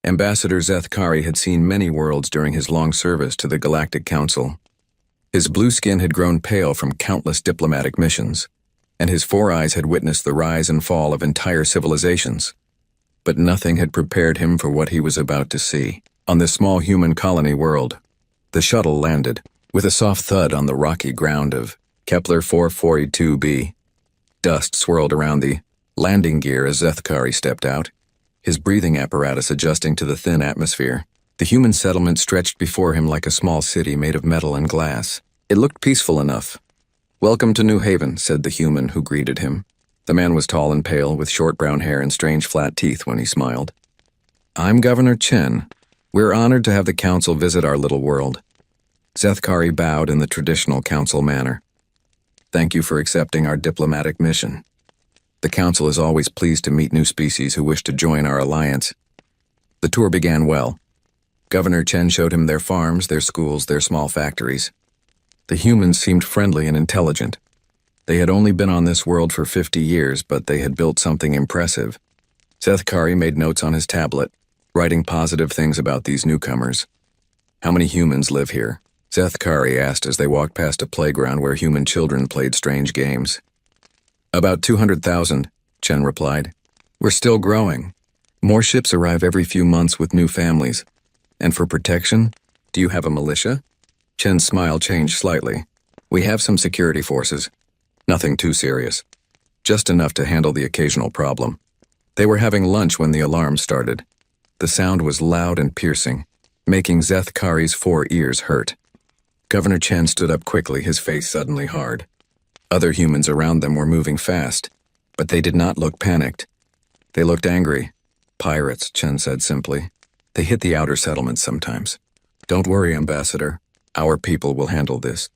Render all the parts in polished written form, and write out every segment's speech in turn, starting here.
Ambassador Zethkari had seen many worlds during his long service to the Galactic Council. His blue skin had grown pale from countless diplomatic missions, and his 4 eyes had witnessed the rise and fall of entire civilizations. But nothing had prepared him for what he was about to see. On this small human colony world, the shuttle landed, with a soft thud on the rocky ground of Kepler 442b. Dust swirled around the landing gear as Zethkari stepped out, his breathing apparatus adjusting to the thin atmosphere. The human settlement stretched before him like a small city made of metal and glass. It looked peaceful enough. "Welcome to New Haven," said the human who greeted him. The man was tall and pale, with short brown hair and strange flat teeth when he smiled. "I'm Governor Chen. We're honored to have the council visit our little world." Zethkari bowed in the traditional council manner. "Thank you for accepting our diplomatic mission. The council is always pleased to meet new species who wish to join our alliance." The tour began well. Governor Chen showed him their farms, their schools, their small factories. The humans seemed friendly and intelligent. They had only been on this world for 50 years, but they had built something impressive. Zethkari made notes on his tablet, writing positive things about these newcomers. "How many humans live here?" Zethkari asked as they walked past a playground where human children played strange games. "About 200,000, Chen replied. "We're still growing. More ships arrive every few months with new families. And for protection, do you have a militia?" Chen's smile changed slightly. "We have some security forces. Nothing too serious. Just enough to handle the occasional problem." They were having lunch when the alarm started. The sound was loud and piercing, making Zethkari's 4 ears hurt. Governor Chen stood up quickly, his face suddenly hard. Other humans around them were moving fast, but they did not look panicked. They looked angry. "Pirates," Chen said simply. "They hit the outer settlements sometimes. Don't worry, Ambassador. Our people will handle this."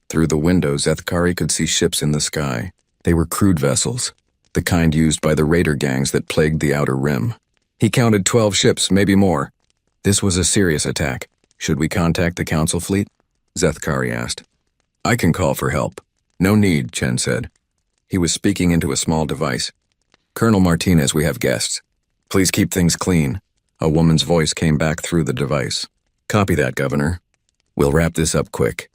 Through the window, Zethkari could see ships in the sky. They were crude vessels, the kind used by the raider gangs that plagued the outer rim. He counted 12 ships, maybe more. This was a serious attack. "Should we contact the council fleet?" Zethkari asked. "I can call for help." "No need," Chen said. He was speaking into a small device. "Colonel Martinez, we have guests. Please keep things clean." A woman's voice came back through the device. "Copy that, Governor. We'll wrap this up quick."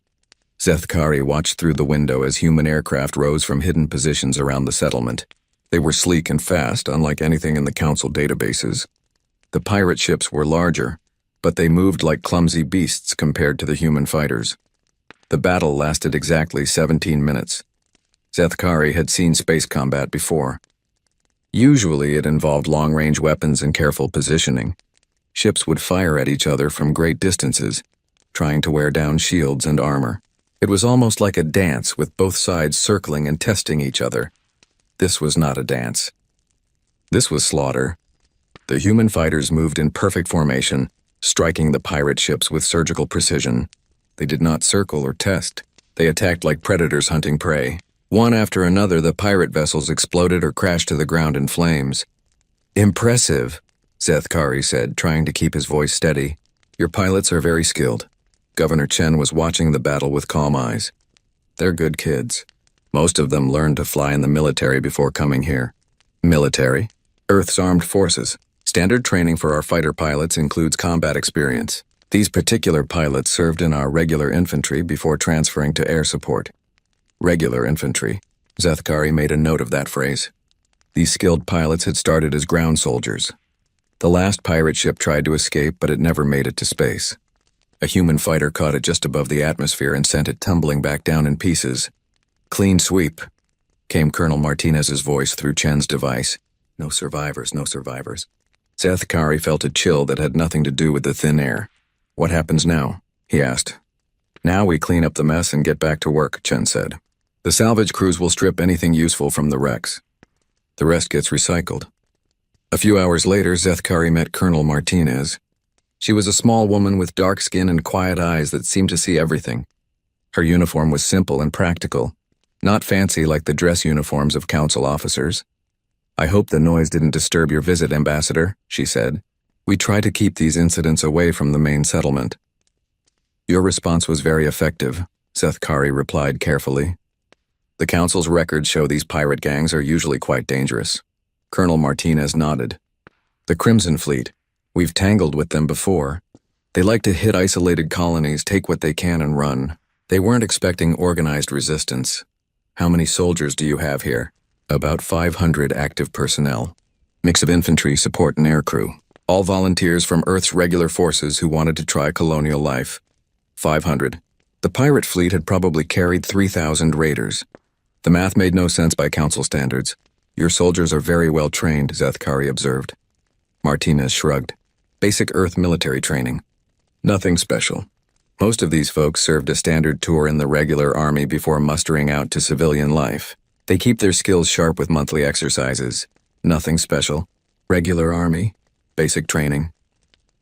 Zethkari watched through the window as human aircraft rose from hidden positions around the settlement. They were sleek and fast, unlike anything in the council databases. The pirate ships were larger, but they moved like clumsy beasts compared to the human fighters. The battle lasted exactly 17 minutes. Zethkari had seen space combat before. Usually it involved long-range weapons and careful positioning. Ships would fire at each other from great distances, trying to wear down shields and armor. It was almost like a dance, with both sides circling and testing each other. This was not a dance. This was slaughter. The human fighters moved in perfect formation, striking the pirate ships with surgical precision. They did not circle or test. They attacked like predators hunting prey. One after another, the pirate vessels exploded or crashed to the ground in flames. "Impressive," Zethkari said, trying to keep his voice steady. "Your pilots are very skilled." Governor Chen was watching the battle with calm eyes. "They're good kids. Most of them learned to fly in the military before coming here." "Military?" "Earth's armed forces. Standard training for our fighter pilots includes combat experience. These particular pilots served in our regular infantry before transferring to air support." Regular infantry. Zethkari made a note of that phrase. These skilled pilots had started as ground soldiers. The last pirate ship tried to escape, but it never made it to space. A human fighter caught it just above the atmosphere and sent it tumbling back down in pieces. "Clean sweep," came Colonel Martinez's voice through Chen's device. "No survivors, no survivors." Zethkari felt a chill that had nothing to do with the thin air. "What happens now?" he asked. "Now we clean up the mess and get back to work," Chen said. "The salvage crews will strip anything useful from the wrecks. The rest gets recycled." A few hours later, Zethkari met Colonel Martinez. She was a small woman with dark skin and quiet eyes that seemed to see everything. Her uniform was simple and practical, not fancy like the dress uniforms of council officers. "I hope the noise didn't disturb your visit, Ambassador," she said. "We try to keep these incidents away from the main settlement." "Your response was very effective," Zethkari replied carefully. "The council's records show these pirate gangs are usually quite dangerous." Colonel Martinez nodded. "The Crimson Fleet. We've tangled with them before. They like to hit isolated colonies, take what they can and run. They weren't expecting organized resistance. How many soldiers do you have here? About 500 active personnel. Mix of infantry, support, and aircrew. All volunteers from Earth's regular forces who wanted to try colonial life. 500. The pirate fleet had probably carried 3,000 raiders. The math made no sense by council standards. Your soldiers are very well trained, Zethkari observed. Martinez shrugged. Basic Earth military training. Nothing special. Most of these folks served a standard tour in the regular army before mustering out to civilian life. They keep their skills sharp with monthly exercises. Nothing special. Regular army. Basic training.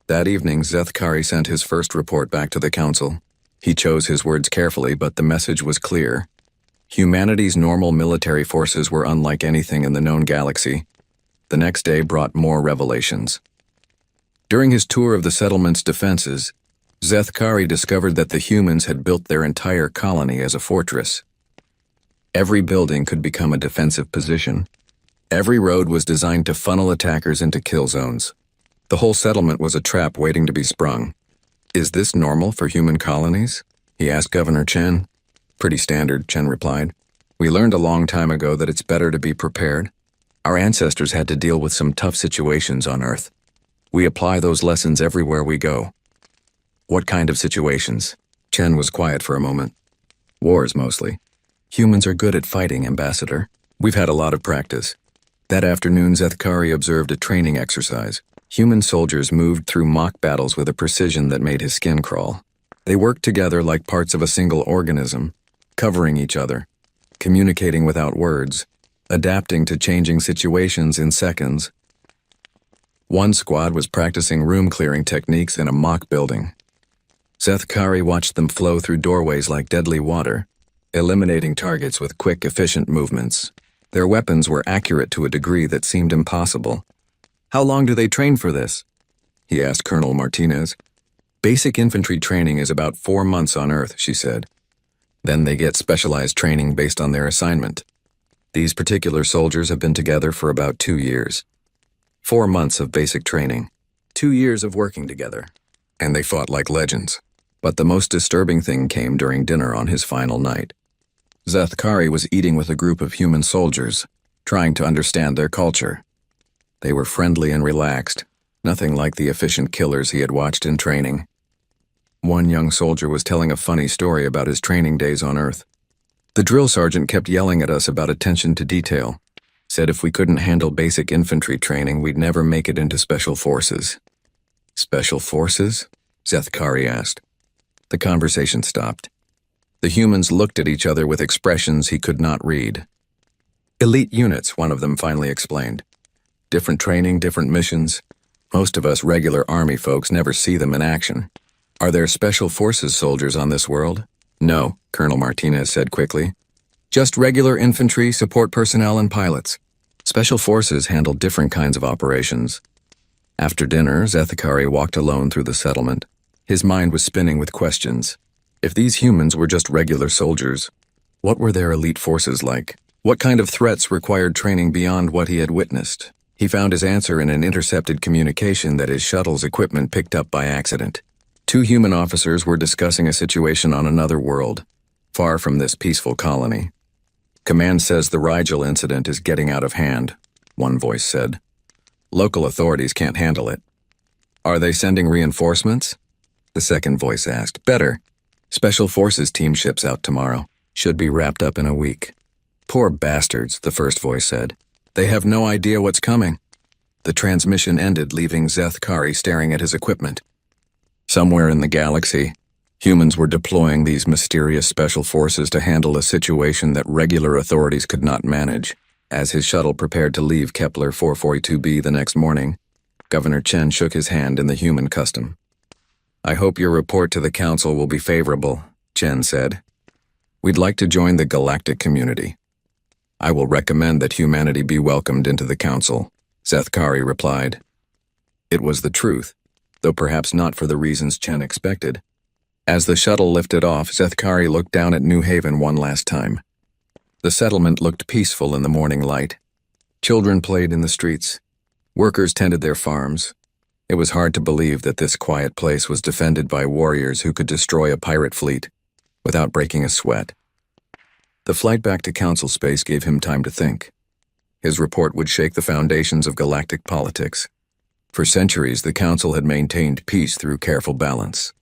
That evening, Zethkari sent his first report back to the council. He chose his words carefully, but the message was clear. Humanity's normal military forces were unlike anything in the known galaxy. The next day brought more revelations. During his tour of the settlement's defenses, Zethkari discovered that the humans had built their entire colony as a fortress. Every building could become a defensive position. Every road was designed to funnel attackers into kill zones. The whole settlement was a trap waiting to be sprung. Is this normal for human colonies? He asked Governor Chen. Pretty standard, Chen replied. We learned a long time ago that it's better to be prepared. Our ancestors had to deal with some tough situations on Earth. We apply those lessons everywhere we go. What kind of situations? Chen was quiet for a moment. Wars, mostly. Humans are good at fighting, Ambassador. We've had a lot of practice. That afternoon, Zethkari observed a training exercise. Human soldiers moved through mock battles with a precision that made his skin crawl. They worked together like parts of a single organism, covering each other, communicating without words, adapting to changing situations in seconds. One squad was practicing room-clearing techniques in a mock building. Zethkari watched them flow through doorways like deadly water, eliminating targets with quick, efficient movements. Their weapons were accurate to a degree that seemed impossible. How long do they train for this? He asked Colonel Martinez. Basic infantry training is about 4 months on Earth, she said. Then they get specialized training based on their assignment. These particular soldiers have been together for about 2 years. 4 months of basic training. 2 years of working together. And they fought like legends. But the most disturbing thing came during dinner on his final night. Zethkari was eating with a group of human soldiers, trying to understand their culture. They were friendly and relaxed, nothing like the efficient killers he had watched in training. One young soldier was telling a funny story about his training days on Earth. The drill sergeant kept yelling at us about attention to detail. Said if we couldn't handle basic infantry training, we'd never make it into special forces. Special forces? Zethkari asked. The conversation stopped. The humans looked at each other with expressions he could not read. Elite units, one of them finally explained. Different training, different missions. Most of us regular army folks never see them in action. Are there special forces soldiers on this world? No, Colonel Martinez said quickly. Just regular infantry, support personnel, and pilots. Special forces handle different kinds of operations. After dinner, Zethkari walked alone through the settlement. His mind was spinning with questions. If these humans were just regular soldiers, what were their elite forces like? What kind of threats required training beyond what he had witnessed? He found his answer in an intercepted communication that his shuttle's equipment picked up by accident. 2 human officers were discussing a situation on another world, far from this peaceful colony. Command says the Rigel incident is getting out of hand, one voice said. Local authorities can't handle it. Are they sending reinforcements? The second voice asked. Better. Special Forces team ships out tomorrow. Should be wrapped up in a week. Poor bastards, the first voice said. They have no idea what's coming. The transmission ended, leaving Zethkari staring at his equipment. Somewhere in the galaxy, humans were deploying these mysterious special forces to handle a situation that regular authorities could not manage. As his shuttle prepared to leave Kepler 442b the next morning, Governor Chen shook his hand in the human custom. I hope your report to the council will be favorable, Chen said. We'd like to join the galactic community. I will recommend that humanity be welcomed into the council, Zethkari replied. It was the truth, though perhaps not for the reasons Chen expected. As the shuttle lifted off, Zethkari looked down at New Haven one last time. The settlement looked peaceful in the morning light. Children played in the streets. Workers tended their farms. It was hard to believe that this quiet place was defended by warriors who could destroy a pirate fleet without breaking a sweat. The flight back to Council space gave him time to think. His report would shake the foundations of galactic politics. For centuries, the Council had maintained peace through careful balance.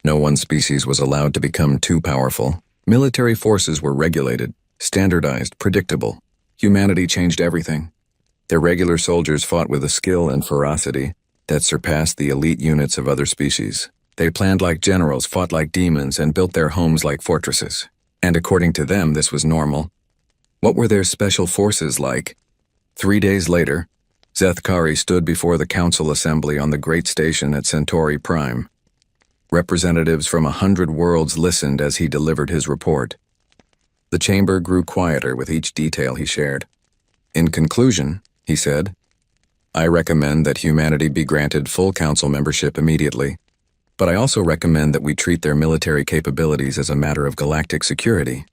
No one species was allowed to become too powerful. Military forces were regulated, standardized, predictable. Humanity changed everything. Their regular soldiers fought with a skill and ferocity that surpassed the elite units of other species. They planned like generals, fought like demons, and built their homes like fortresses. And according to them, this was normal. What were their special forces like? 3 days later, Zethkari stood before the Council Assembly on the Great Station at Centauri Prime. Representatives from 100 worlds listened as he delivered his report. The chamber grew quieter with each detail he shared. In conclusion, he said, I recommend that humanity be granted full Council membership immediately, but I also recommend that we treat their military capabilities as a matter of galactic security.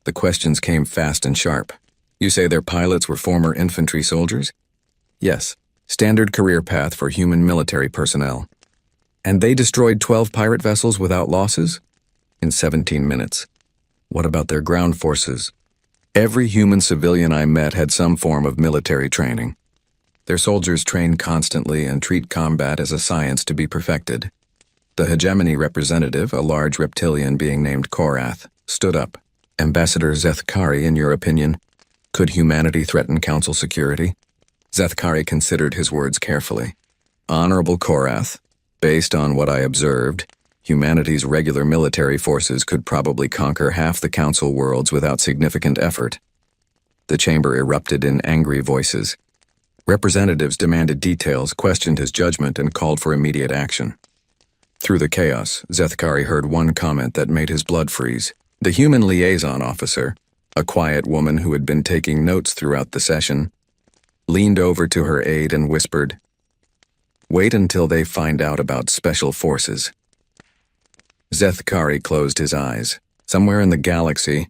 The questions came fast and sharp. You say their pilots were former infantry soldiers? Yes, standard career path for human military personnel. And they destroyed 12 pirate vessels without losses? In 17 minutes. What about their ground forces? Every human civilian I met had some form of military training. Their soldiers train constantly and treat combat as a science to be perfected. The hegemony representative, a large reptilian being named Korath, stood up. Ambassador Zethkari, in your opinion, could humanity threaten Council security? Zethkari considered his words carefully. Honorable Korath, based on what I observed, humanity's regular military forces could probably conquer half the Council worlds without significant effort. The chamber erupted in angry voices. Representatives demanded details, questioned his judgment, and called for immediate action. Through the chaos, Zethkari heard one comment that made his blood freeze. The human liaison officer, a quiet woman who had been taking notes throughout the session, leaned over to her aide and whispered, "Wait until they find out about special forces." Zethkari closed his eyes. Somewhere in the galaxy,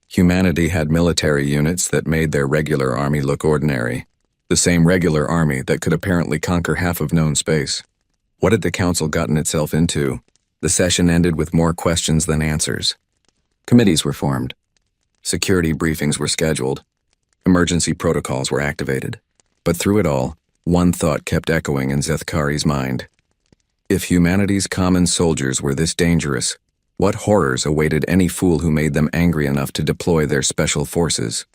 humanity had military units that made their regular army look ordinary. The same regular army that could apparently conquer half of known space. What had the Council gotten itself into? The session ended with more questions than answers. Committees were formed. Security briefings were scheduled. Emergency protocols were activated. But through it all, one thought kept echoing in Zethkari's mind. If humanity's common soldiers were this dangerous, what horrors awaited any fool who made them angry enough to deploy their special forces?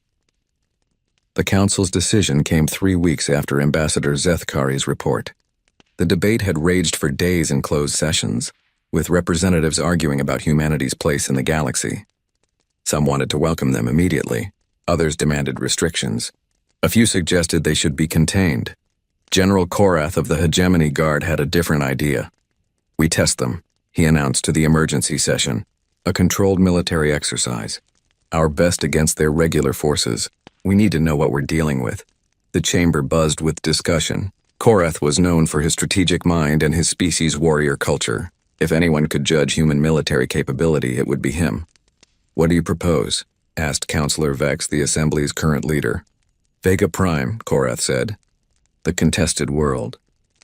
The Council's decision came 3 weeks after Ambassador Zethkari's report. The debate had raged for days in closed sessions, with representatives arguing about humanity's place in the galaxy. Some wanted to welcome them immediately. Others demanded restrictions. A few suggested they should be contained. General Korath of the Hegemony Guard had a different idea. We test them, he announced to the emergency session, a controlled military exercise. Our best against their regular forces. We need to know what we're dealing with. The chamber buzzed with discussion. Korath was known for his strategic mind and his species' warrior culture. If anyone could judge human military capability, it would be him. What do you propose? Asked Councillor Vex, the Assembly's current leader. Vega Prime, Korath said. The contested world.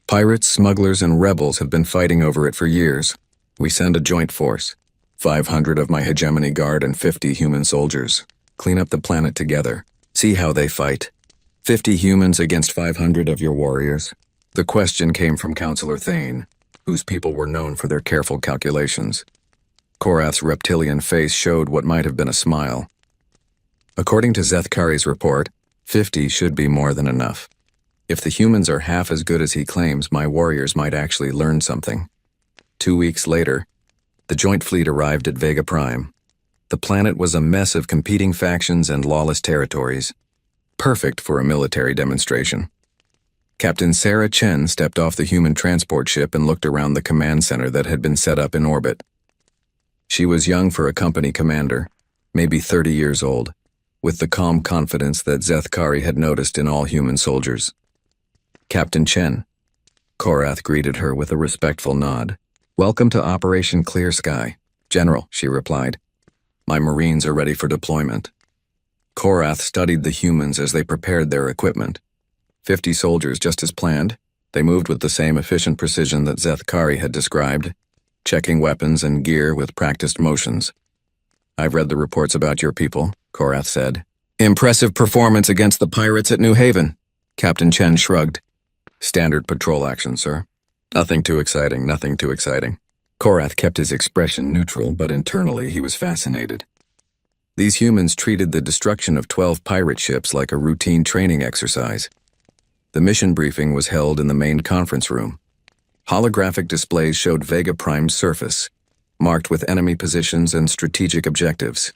Pirates, smugglers, and rebels have been fighting over it for years. We send a joint force. 500 of my Hegemony Guard and 50 human soldiers. Clean up the planet together. See how they fight. 50 humans against 500 of your warriors. The question came from Councillor Thane, whose people were known for their careful calculations. Korath's reptilian face showed what might have been a smile. According to Zethkari's report, 50 should be more than enough. If the humans are half as good as he claims, my warriors might actually learn something. 2 weeks later, the joint fleet arrived at Vega Prime. The planet was a mess of competing factions and lawless territories. Perfect for a military demonstration. Captain Sarah Chen stepped off the human transport ship and looked around the command center that had been set up in orbit. She was young for a company commander, maybe 30 years old, with the calm confidence that Zethkari had noticed in all human soldiers. Captain Chen. Korath greeted her with a respectful nod. Welcome to Operation Clear Sky. General, she replied. My Marines are ready for deployment. Korath studied the humans as they prepared their equipment. 50 soldiers just as planned. They moved with the same efficient precision that Zethkari had described, checking weapons and gear with practiced motions. "I've read the reports about your people," Korath said. "Impressive performance against the pirates at New Haven." Captain Chen shrugged. "Standard patrol action, sir. Nothing too exciting, nothing too exciting." Korath kept his expression neutral, but internally he was fascinated. These humans treated the destruction of 12 pirate ships like a routine training exercise. The mission briefing was held in the main conference room. Holographic displays showed Vega Prime's surface, marked with enemy positions and strategic objectives.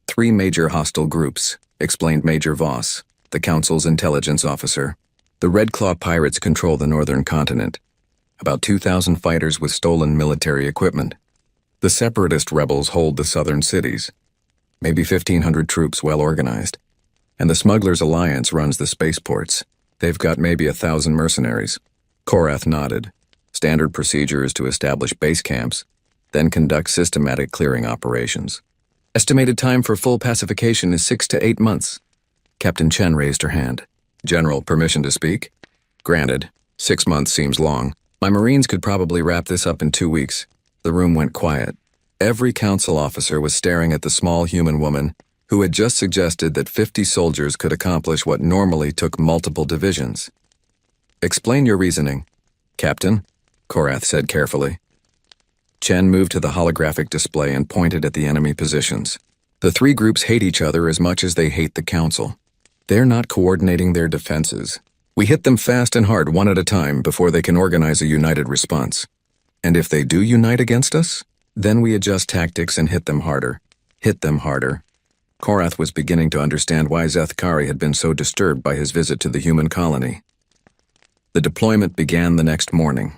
3 major hostile groups, explained Major Voss, the Council's intelligence officer. The Red Claw pirates control the northern continent. About 2,000 fighters with stolen military equipment. The separatist rebels hold the southern cities. Maybe 1,500 troops well organized. And the Smugglers' Alliance runs the spaceports. They've got maybe 1,000 mercenaries. Korath nodded. Standard procedure is to establish base camps, then conduct systematic clearing operations. Estimated time for full pacification is 6 to 8 months. Captain Chen raised her hand. "General, permission to speak?" "Granted. 6 months seems long. My Marines could probably wrap this up in 2 weeks." The room went quiet. Every council officer was staring at the small human woman who had just suggested that 50 soldiers could accomplish what normally took multiple divisions. "Explain your reasoning." "Captain," Korath said carefully. Chen moved to the holographic display and pointed at the enemy positions. The 3 groups hate each other as much as they hate the Council. They're not coordinating their defenses. We hit them fast and hard one at a time before they can organize a united response. And if they do unite against us, then we adjust tactics and hit them harder. Hit them harder. Korath was beginning to understand why Zethkari had been so disturbed by his visit to the human colony. The deployment began the next morning.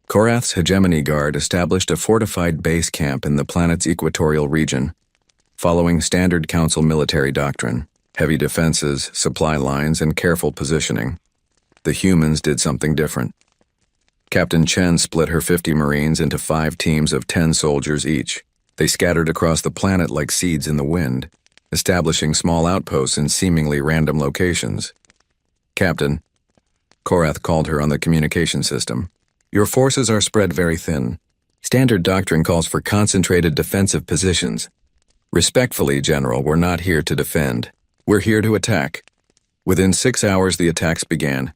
Korath's hegemony guard established a fortified base camp in the planet's equatorial region, following standard Council military doctrine, heavy defenses, supply lines, and careful positioning. The humans did something different. Captain Chen split her 50 Marines into 5 teams of 10 soldiers each. They scattered across the planet like seeds in the wind, establishing small outposts in seemingly random locations. "Captain," Korath called her on the communication system, "your forces are spread very thin. Standard doctrine calls for concentrated defensive positions. Respectfully, General, we're not here to defend. We're here to attack." Within 6 hours, the attacks began.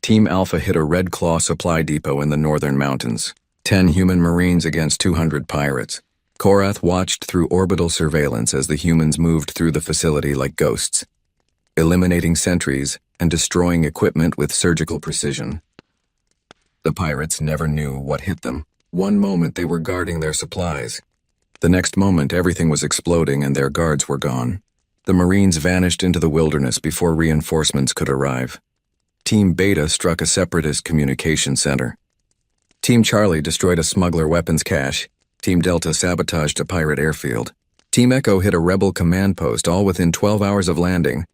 Team Alpha hit a Red Claw supply depot in the northern mountains. 10 human Marines against 200 pirates. Korath watched through orbital surveillance as the humans moved through the facility like ghosts, eliminating sentries and destroying equipment with surgical precision. The pirates never knew what hit them. One moment they were guarding their supplies. The next moment everything was exploding and their guards were gone. The Marines vanished into the wilderness before reinforcements could arrive. Team Beta struck a separatist communication center. Team Charlie destroyed a smuggler weapons cache. Team Delta sabotaged a pirate airfield. Team Echo hit a rebel command post all within 12 hours of landing.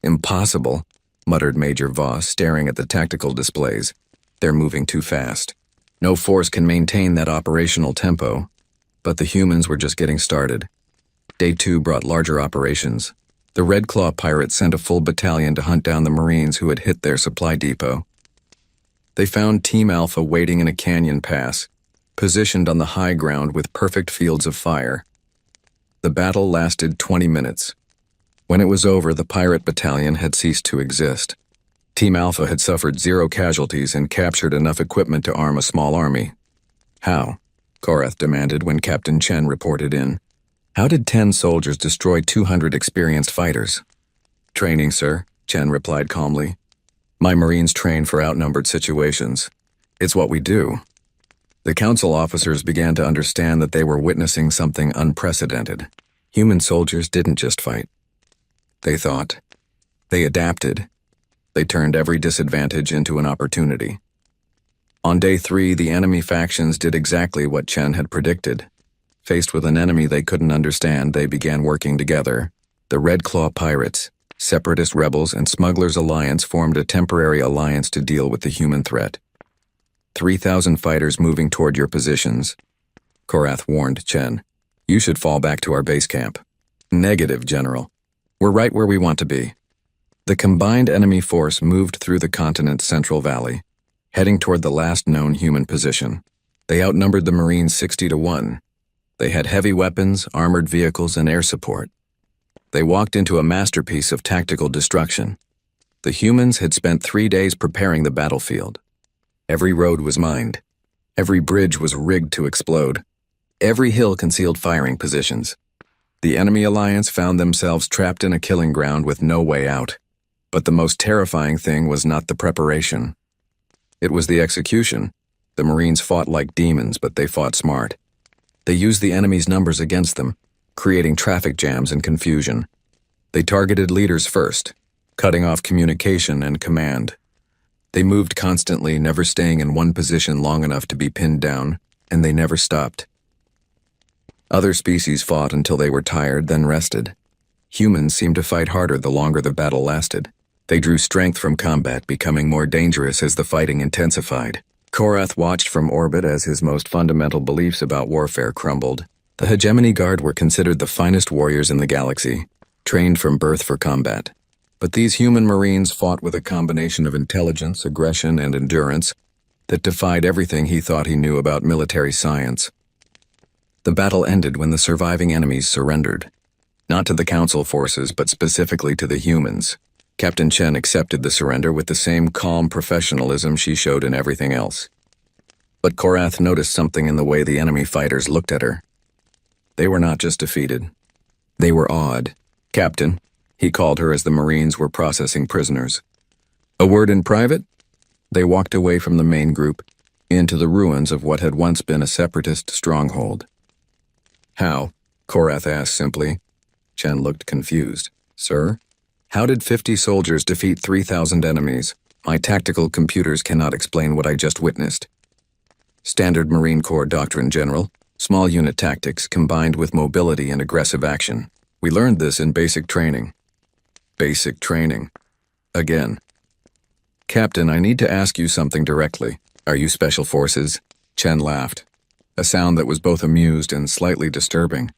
"Impossible," muttered Major Voss, staring at the tactical displays. "They're moving too fast. No force can maintain that operational tempo." But the humans were just getting started. Day 2 brought larger operations. The Red Claw pirates sent a full battalion to hunt down the Marines who had hit their supply depot. They found Team Alpha waiting in a canyon pass, positioned on the high ground with perfect fields of fire. The battle lasted 20 minutes. When it was over, the pirate battalion had ceased to exist. Team Alpha had suffered 0 casualties and captured enough equipment to arm a small army. "How?" Korath demanded when Captain Chen reported in. "How did 10 soldiers destroy 200 experienced fighters?" "Training, sir," Chen replied calmly. "My Marines train for outnumbered situations. It's what we do." The Council officers began to understand that they were witnessing something unprecedented. Human soldiers didn't just fight. They thought. They adapted. They turned every disadvantage into an opportunity. On day 3, the enemy factions did exactly what Chen had predicted. Faced with an enemy they couldn't understand, they began working together. The Red Claw pirates, separatist rebels, and Smugglers' Alliance formed a temporary alliance to deal with the human threat. 3,000 fighters moving toward your positions. Korath warned Chen. "You should fall back to our base camp." "Negative, General. We're right where we want to be." The combined enemy force moved through the continent's central valley. heading toward the last known human position. They outnumbered the Marines 60-1. They had heavy weapons, armored vehicles, and air support. They walked into a masterpiece of tactical destruction. The humans had spent 3 days preparing the battlefield. Every road was mined. Every bridge was rigged to explode. Every hill concealed firing positions. The enemy alliance found themselves trapped in a killing ground with no way out. But the most terrifying thing was not the preparation. It was the execution. The Marines fought like demons, but they fought smart. They used the enemy's numbers against them, creating traffic jams and confusion. They targeted leaders first, cutting off communication and command. They moved constantly, never staying in one position long enough to be pinned down, and they never stopped. Other species fought until they were tired, then rested. Humans seemed to fight harder the longer the battle lasted. They drew strength from combat, becoming more dangerous as the fighting intensified. Korath watched from orbit as his most fundamental beliefs about warfare crumbled. The Hegemony Guard were considered the finest warriors in the galaxy, trained from birth for combat. But these human Marines fought with a combination of intelligence, aggression, and endurance that defied everything he thought he knew about military science. The battle ended when the surviving enemies surrendered. Not to the Council forces, but specifically to the humans. Captain Chen accepted the surrender with the same calm professionalism she showed in everything else. But Korath noticed something in the way the enemy fighters looked at her. They were not just defeated. They were awed. "Captain," he called her as the Marines were processing prisoners. "A word in private?" They walked away from the main group, into the ruins of what had once been a separatist stronghold. "How?" Korath asked simply. Chen looked confused. "Sir? How did 50 soldiers defeat 3,000 enemies? My tactical computers cannot explain what I just witnessed." "Standard Marine Corps doctrine, General. Small unit tactics combined with mobility and aggressive action. We learned this in basic training." "Basic training. Again." "Captain, I need to ask you something directly. Are you Special Forces?" Chen laughed, a sound that was both amused and slightly disturbing.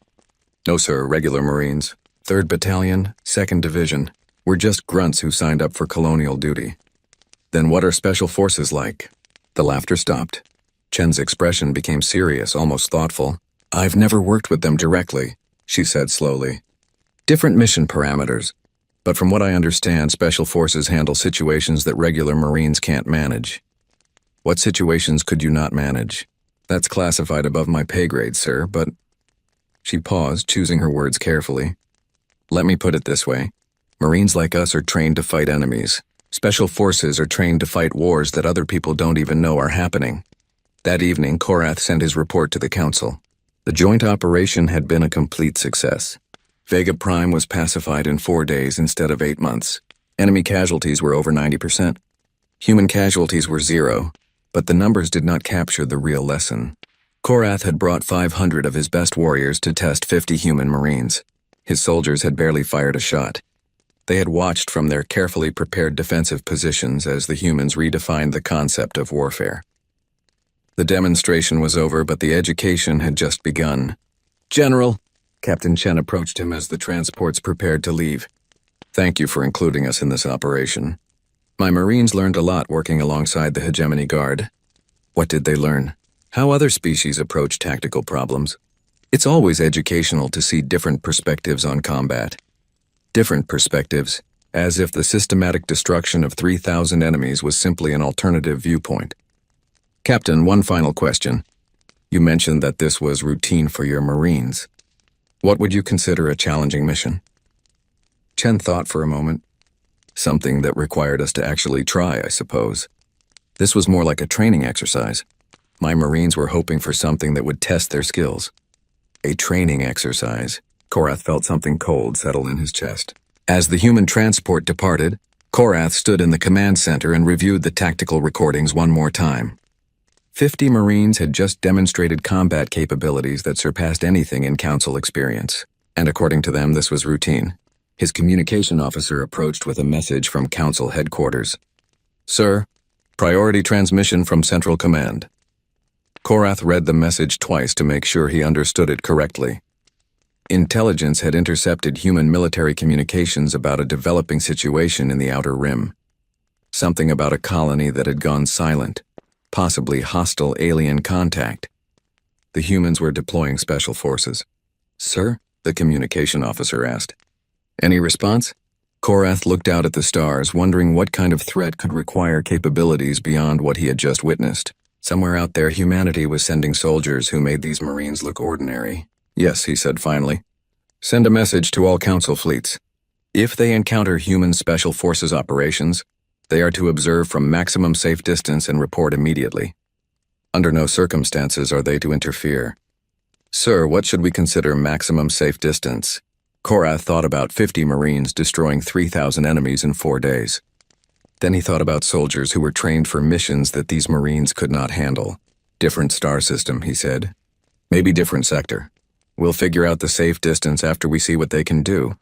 "No, sir, regular Marines. 3rd Battalion, 2nd Division. We're just grunts who signed up for colonial duty." "Then what are Special Forces like?" The laughter stopped. Chen's expression became serious, almost thoughtful. "I've never worked with them directly," she said slowly. "Different mission parameters. But from what I understand, Special Forces handle situations that regular Marines can't manage." "What situations could you not manage?" "That's classified above my pay grade, sir, but..." She paused, choosing her words carefully. "Let me put it this way. Marines like us are trained to fight enemies. Special Forces are trained to fight wars that other people don't even know are happening." That evening, Korath sent his report to the Council. The joint operation had been a complete success. Vega Prime was pacified in 4 days instead of 8 months. Enemy casualties were over 90%. Human casualties were 0, but the numbers did not capture the real lesson. Korath had brought 500 of his best warriors to test 50 human Marines. His soldiers had barely fired a shot. They had watched from their carefully prepared defensive positions as the humans redefined the concept of warfare. The demonstration was over, but the education had just begun. "General," Captain Chen approached him as the transports prepared to leave. "Thank you for including us in this operation. My Marines learned a lot working alongside the Hegemony Guard." "What did they learn?" "How other species approach tactical problems. It's always educational to see different perspectives on combat. Different perspectives, as if the systematic destruction of 3,000 enemies was simply an alternative viewpoint." "Captain, one final question. You mentioned that this was routine for your Marines. What would you consider a challenging mission?" Chen thought for a moment. "Something that required us to actually try, I suppose. This was more like a training exercise. My Marines were hoping for something that would test their skills." "A training exercise." Korath felt something cold settle in his chest. As the human transport departed, Korath stood in the command center and reviewed the tactical recordings one more time. 50 Marines had just demonstrated combat capabilities that surpassed anything in Council experience, and according to them, this was routine. His communication officer approached with a message from Council headquarters. "Sir, priority transmission from Central Command." Korath read the message twice to make sure he understood it correctly. Intelligence had intercepted human military communications about a developing situation in the Outer Rim. Something about a colony that had gone silent, possibly hostile alien contact. The humans were deploying special forces. "Sir?" the communication officer asked. "Any response?" Korath looked out at the stars, wondering what kind of threat could require capabilities beyond what he had just witnessed. Somewhere out there, humanity was sending soldiers who made these Marines look ordinary. "Yes," he said finally. "Send a message to all Council fleets. If they encounter human special forces operations, they are to observe from maximum safe distance and report immediately. Under no circumstances are they to interfere." "Sir, what should we consider maximum safe distance?" Korath thought about 50 Marines destroying 3,000 enemies in 4 days. Then he thought about soldiers who were trained for missions that these Marines could not handle. "Different star system," he said. "Maybe different sector. We'll figure out the safe distance after we see what they can do."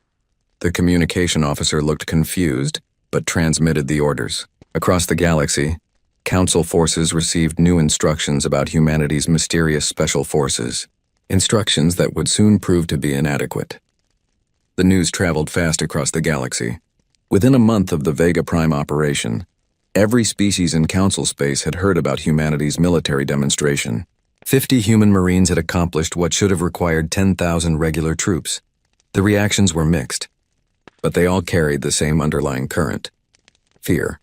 The communication officer looked confused, but transmitted the orders. Across the galaxy, Council forces received new instructions about humanity's mysterious special forces, instructions that would soon prove to be inadequate. The news traveled fast across the galaxy. Within a month of the Vega Prime operation, every species in Council space had heard about humanity's military demonstration. 50 human Marines had accomplished what should have required 10,000 regular troops. The reactions were mixed, but they all carried the same underlying current: fear.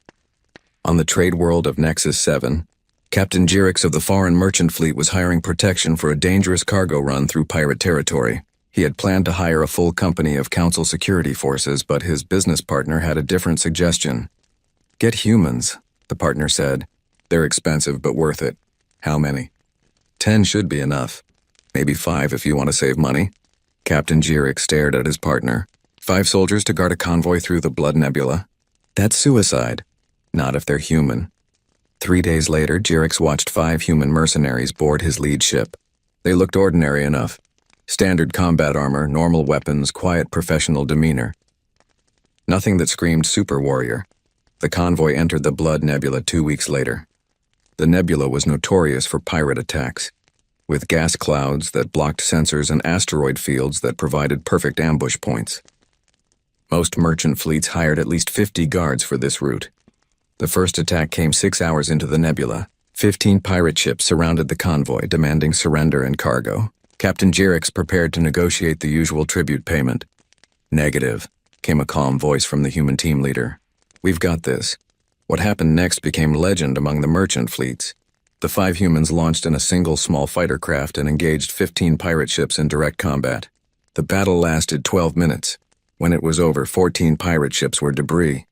On the trade world of Nexus 7, Captain Jirix of the foreign merchant fleet was hiring protection for a dangerous cargo run through pirate territory. He had planned to hire a full company of Council security forces, but his business partner had a different suggestion. "Get humans," the partner said. "They're expensive but worth it." "How many?" 10 should be enough. Maybe 5 if you want to save money." Captain Jirix stared at his partner. 5 soldiers to guard a convoy through the Blood Nebula? That's suicide. Not if they're human. 3 days later, Jirix watched 5 human mercenaries board his lead ship. They looked ordinary enough. Standard combat armor, normal weapons, quiet professional demeanor. Nothing that screamed super warrior. The convoy entered the Blood Nebula 2 weeks later. The nebula was notorious for pirate attacks, with gas clouds that blocked sensors and asteroid fields that provided perfect ambush points. Most merchant fleets hired at least 50 guards for this route. The first attack came 6 hours into the nebula. 15 pirate ships surrounded the convoy, demanding surrender and cargo. Captain Jirix prepared to negotiate the usual tribute payment. "Negative," came a calm voice from the human team leader. "We've got this." What happened next became legend among the merchant fleets. The 5 humans launched in a single small fighter craft and engaged 15 pirate ships in direct combat. The battle lasted 12 minutes. When it was over, 14 pirate ships were debris.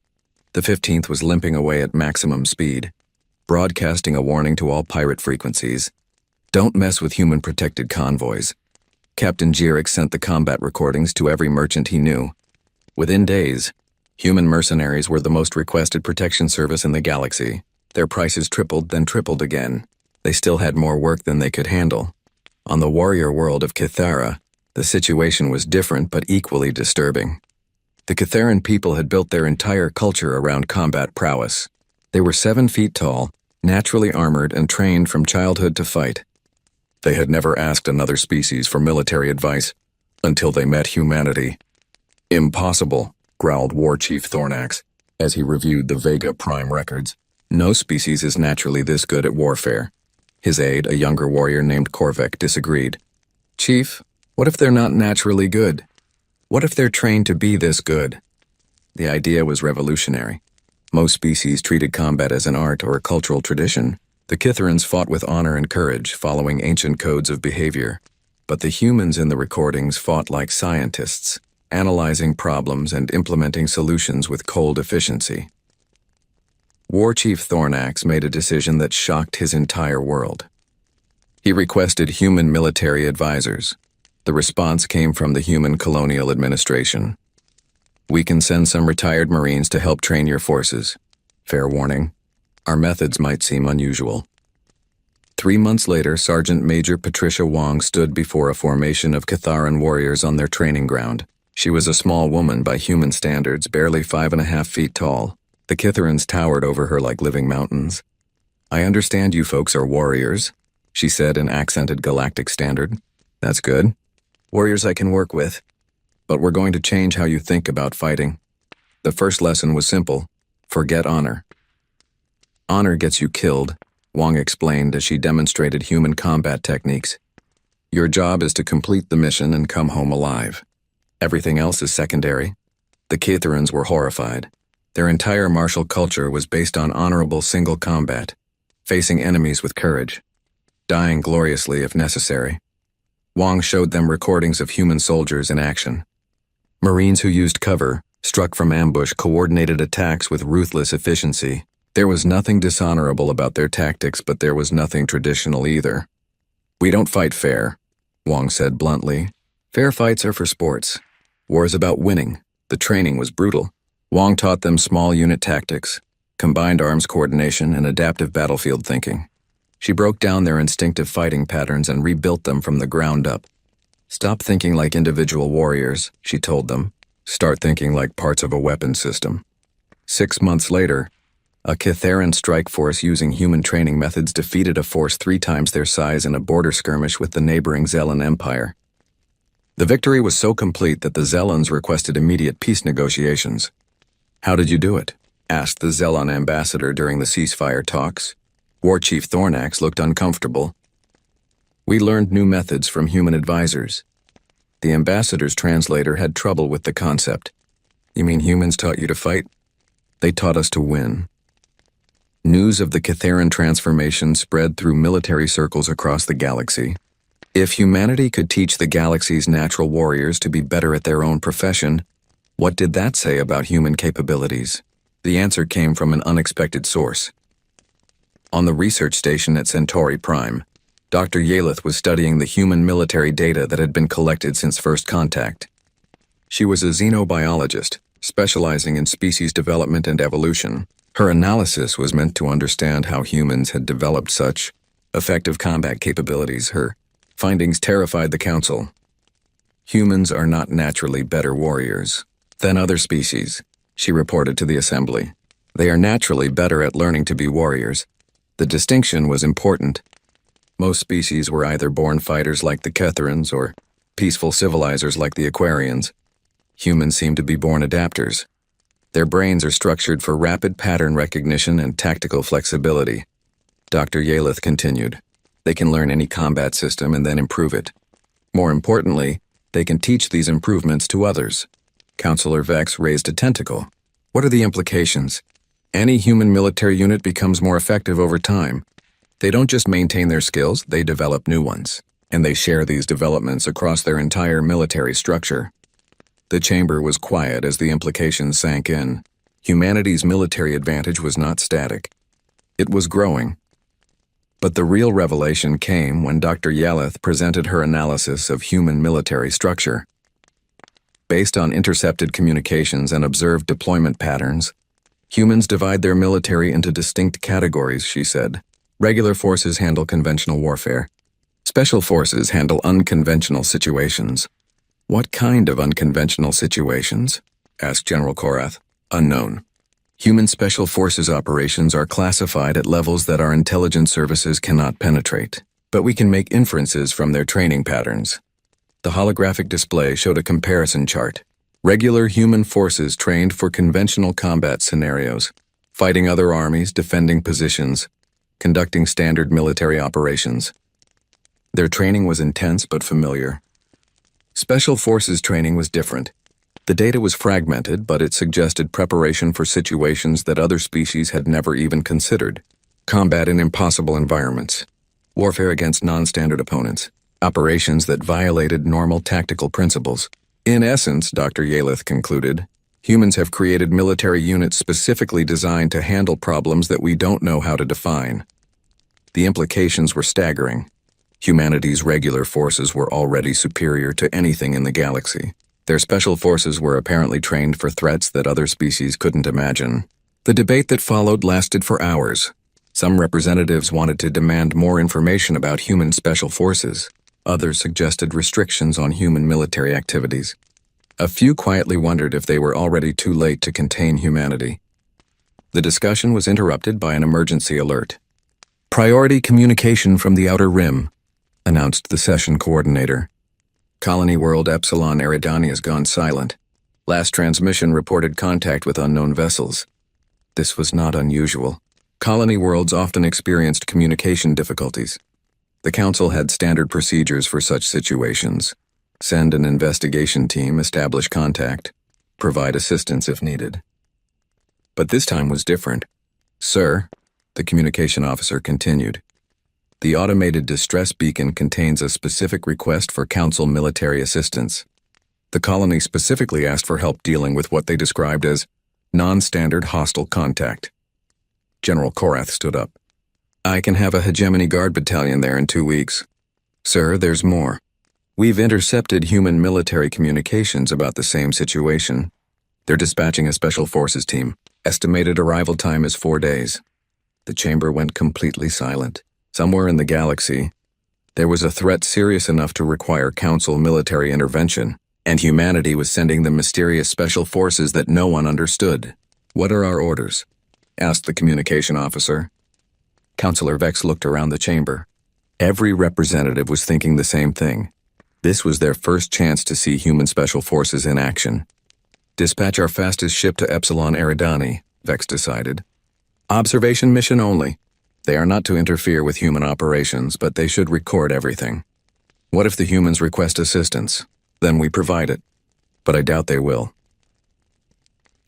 The 15th was limping away at maximum speed, broadcasting a warning to all pirate frequencies. "Don't mess with human-protected convoys." Captain Jirix sent the combat recordings to every merchant he knew. Within days, human mercenaries were the most requested protection service in the galaxy. Their prices tripled, then tripled again. They still had more work than they could handle. On the warrior world of Kythera, the situation was different but equally disturbing. The Kytheran people had built their entire culture around combat prowess. They were 7 feet tall, naturally armored, and trained from childhood to fight. They had never asked another species for military advice until they met humanity. "Impossible," growled War Chief Thornax as he reviewed the Vega Prime records. "No species is naturally this good at warfare." His aide, a younger warrior named Korvek, disagreed. "Chief, what if they're not naturally good? What if they're trained to be this good?" The idea was revolutionary. Most species treated combat as an art or a cultural tradition. The Kytherans fought with honor and courage, following ancient codes of behavior. But the humans in the recordings fought like scientists, analyzing problems and implementing solutions with cold efficiency. War Chief Thornax made a decision that shocked his entire world. He requested human military advisors. The response came from the Human Colonial Administration. "We can send some retired Marines to help train your forces. Fair warning, our methods might seem unusual." 3 months later, Sergeant Major Patricia Wong stood before a formation of Kytharan warriors on their training ground. She was a small woman by human standards, barely 5.5 feet tall. The Kytherans towered over her like living mountains. "I understand you folks are warriors," she said in accented galactic standard. "That's good. Warriors I can work with. But we're going to change how you think about fighting. The first lesson was simple: forget honor. Honor gets you killed, Wang explained as she demonstrated human combat techniques. Your job is to complete the mission and come home alive. Everything else is secondary. The Kitharans were horrified. Their entire martial culture was based on honorable single combat, facing enemies with courage, dying gloriously if necessary. Wang showed them recordings of human soldiers in action. Marines who used cover, struck from ambush, coordinated attacks with ruthless efficiency. There was nothing dishonorable about their tactics, but there was nothing traditional either. We don't fight fair, Wang said bluntly. Fair fights are for sports. War is about winning. The training was brutal. Wang taught them small unit tactics, combined arms coordination, and adaptive battlefield thinking. She broke down their instinctive fighting patterns and rebuilt them from the ground up. Stop thinking like individual warriors, she told them. Start thinking like parts of a weapon system. 6 months later, a Kitharan strike force using human training methods defeated a force 3 times their size in a border skirmish with the neighboring Zellan Empire. The victory was so complete that the Zellans requested immediate peace negotiations. How did you do it? Asked the Zellan ambassador during the ceasefire talks. War Chief Thornax looked uncomfortable. We learned new methods from human advisors. The ambassador's translator had trouble with the concept. You mean humans taught you to fight? They taught us to win. News of the Kitharan transformation spread through military circles across the galaxy. If humanity could teach the galaxy's natural warriors to be better at their own profession, what did that say about human capabilities? The answer came from an unexpected source. On the research station at Centauri Prime, Dr. Yalith was studying the human military data that had been collected since first contact. She was a xenobiologist, specializing in species development and evolution. Her analysis was meant to understand how humans had developed such effective combat capabilities. Her findings terrified the Council. Humans are not naturally better warriors than other species, she reported to the Assembly. They are naturally better at learning to be warriors. The distinction was important. Most species were either born fighters like the Kitharans or peaceful civilizers like the Aquarians. Humans seem to be born adapters. Their brains are structured for rapid pattern recognition and tactical flexibility. Dr. Yalith continued. They can learn any combat system and then improve it. More importantly, they can teach these improvements to others. Counselor Vex raised a tentacle. What are the implications? Any human military unit becomes more effective over time. They don't just maintain their skills, they develop new ones. And they share these developments across their entire military structure. The chamber was quiet as the implications sank in. Humanity's military advantage was not static. It was growing. But the real revelation came when Dr. Yalith presented her analysis of human military structure. Based on intercepted communications and observed deployment patterns, humans divide their military into distinct categories, she said. Regular forces handle conventional warfare. Special forces handle unconventional situations. What kind of unconventional situations? Asked General Korath. Unknown. Human special forces operations are classified at levels that our intelligence services cannot penetrate, but we can make inferences from their training patterns. The holographic display showed a comparison chart. Regular human forces trained for conventional combat scenarios, fighting other armies, defending positions, conducting standard military operations. Their training was intense but familiar. Special Forces training was different. The data was fragmented, but it suggested preparation for situations that other species had never even considered. Combat in impossible environments. Warfare against non-standard opponents. Operations that violated normal tactical principles. In essence, Dr. Yalith concluded, humans have created military units specifically designed to handle problems that we don't know how to define. The implications were staggering. Humanity's regular forces were already superior to anything in the galaxy. Their special forces were apparently trained for threats that other species couldn't imagine. The debate that followed lasted for hours. Some representatives wanted to demand more information about human special forces. Others suggested restrictions on human military activities. A few quietly wondered if they were already too late to contain humanity. The discussion was interrupted by an emergency alert. Priority communication from the Outer Rim, announced the session coordinator. Colony World Epsilon Eridani has gone silent. Last transmission reported contact with unknown vessels. This was not unusual. Colony worlds often experienced communication difficulties. The Council had standard procedures for such situations. Send an investigation team, establish contact, provide assistance if needed. But this time was different. Sir, the communication officer continued, the automated distress beacon contains a specific request for Council military assistance. The colony specifically asked for help dealing with what they described as non-standard hostile contact. General Korath stood up. I can have a hegemony guard battalion there in 2 weeks. Sir, there's more. We've intercepted human military communications about the same situation. They're dispatching a special forces team. Estimated arrival time is 4 days. The chamber went completely silent. Somewhere in the galaxy, there was a threat serious enough to require Council military intervention, and humanity was sending them mysterious special forces that no one understood. What are our orders? Asked the communication officer. Councillor Vex looked around the chamber. Every representative was thinking the same thing. This was their first chance to see human special forces in action. Dispatch our fastest ship to Epsilon Eridani, Vex decided. Observation mission only. They are not to interfere with human operations, but they should record everything. What if the humans request assistance? Then we provide it. But I doubt they will.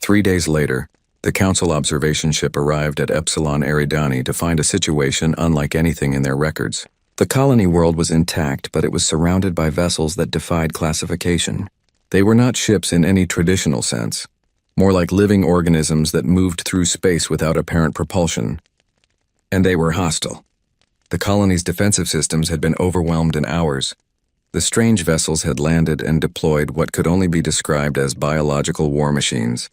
3 days later, the Council observation ship arrived at Epsilon Eridani to find a situation unlike anything in their records. The colony world was intact, but it was surrounded by vessels that defied classification. They were not ships in any traditional sense, more like living organisms that moved through space without apparent propulsion. And they were hostile. The colony's defensive systems had been overwhelmed in hours. The strange vessels had landed and deployed what could only be described as biological war machines.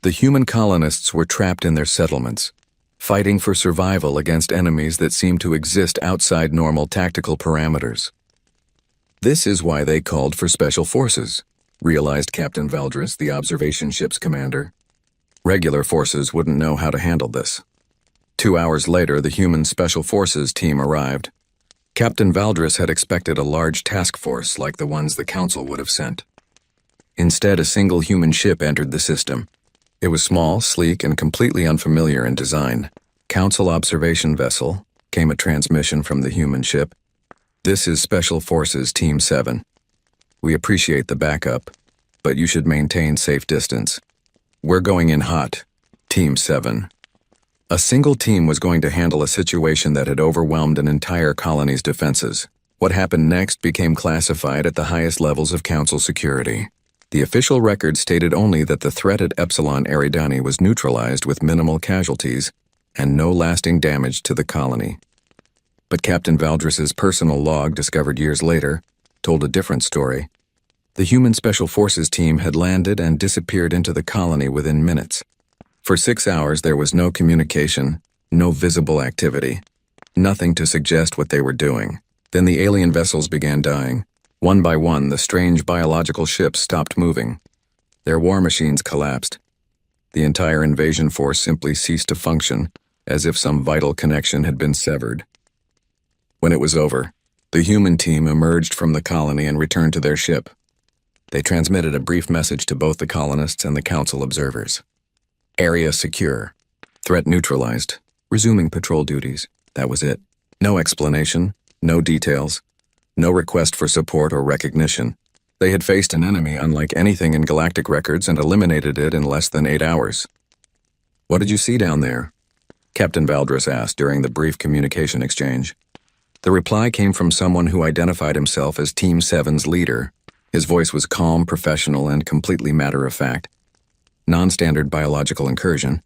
The human colonists were trapped in their settlements, fighting for survival against enemies that seemed to exist outside normal tactical parameters. This is why they called for special forces, realized Captain Valdris, the observation ship's commander. Regular forces wouldn't know how to handle this. 2 hours later, the human special forces team arrived. Captain Valdris had expected a large task force like the ones the Council would have sent. Instead, a single human ship entered the system. It was small, sleek, and completely unfamiliar in design. Council observation vessel, came a transmission from the human ship. This is Special Forces Team 7. We appreciate the backup, but you should maintain safe distance. We're going in hot. Team 7. A single team was going to handle a situation that had overwhelmed an entire colony's defenses. What happened next became classified at the highest levels of Council security. The official record stated only that the threat at Epsilon Eridani was neutralized with minimal casualties and no lasting damage to the colony. But Captain Valdris's personal log, discovered years later, told a different story. The human special forces team had landed and disappeared into the colony within minutes. For 6 hours there was no communication, no visible activity, nothing to suggest what they were doing. Then the alien vessels began dying. One by one, the strange biological ships stopped moving. Their war machines collapsed. The entire invasion force simply ceased to function, as if some vital connection had been severed. When it was over, the human team emerged from the colony and returned to their ship. They transmitted a brief message to both the colonists and the Council observers. Area secure. Threat neutralized. Resuming patrol duties. That was it. No explanation, no details, no request for support or recognition. They had faced an enemy unlike anything in galactic records and eliminated it in less than 8 hours. What did you see down there? Captain Valdris asked during the brief communication exchange. The reply came from someone who identified himself as Team 7's leader. His voice was calm, professional, and completely matter-of-fact. Non-standard biological incursion.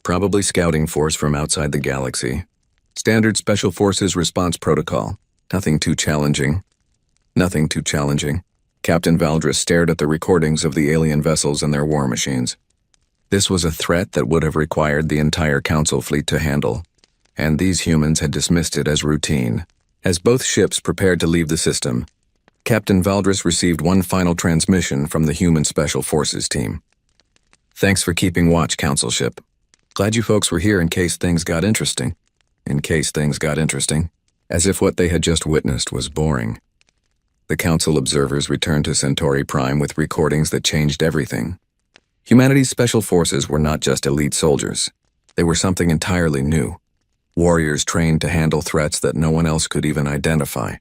Probably scouting force from outside the galaxy. Standard Special Forces response protocol. Nothing too challenging. Nothing too challenging. Captain Valdris stared at the recordings of the alien vessels and their war machines. This was a threat that would have required the entire Council fleet to handle, and these humans had dismissed it as routine. As both ships prepared to leave the system, Captain Valdris received one final transmission from the human Special Forces team. Thanks for keeping watch, Council ship. Glad you folks were here in case things got interesting. In case things got interesting. As if what they had just witnessed was boring. The Council observers returned to Centauri Prime with recordings that changed everything. Humanity's special forces were not just elite soldiers. They were something entirely new. Warriors trained to handle threats that no one else could even identify.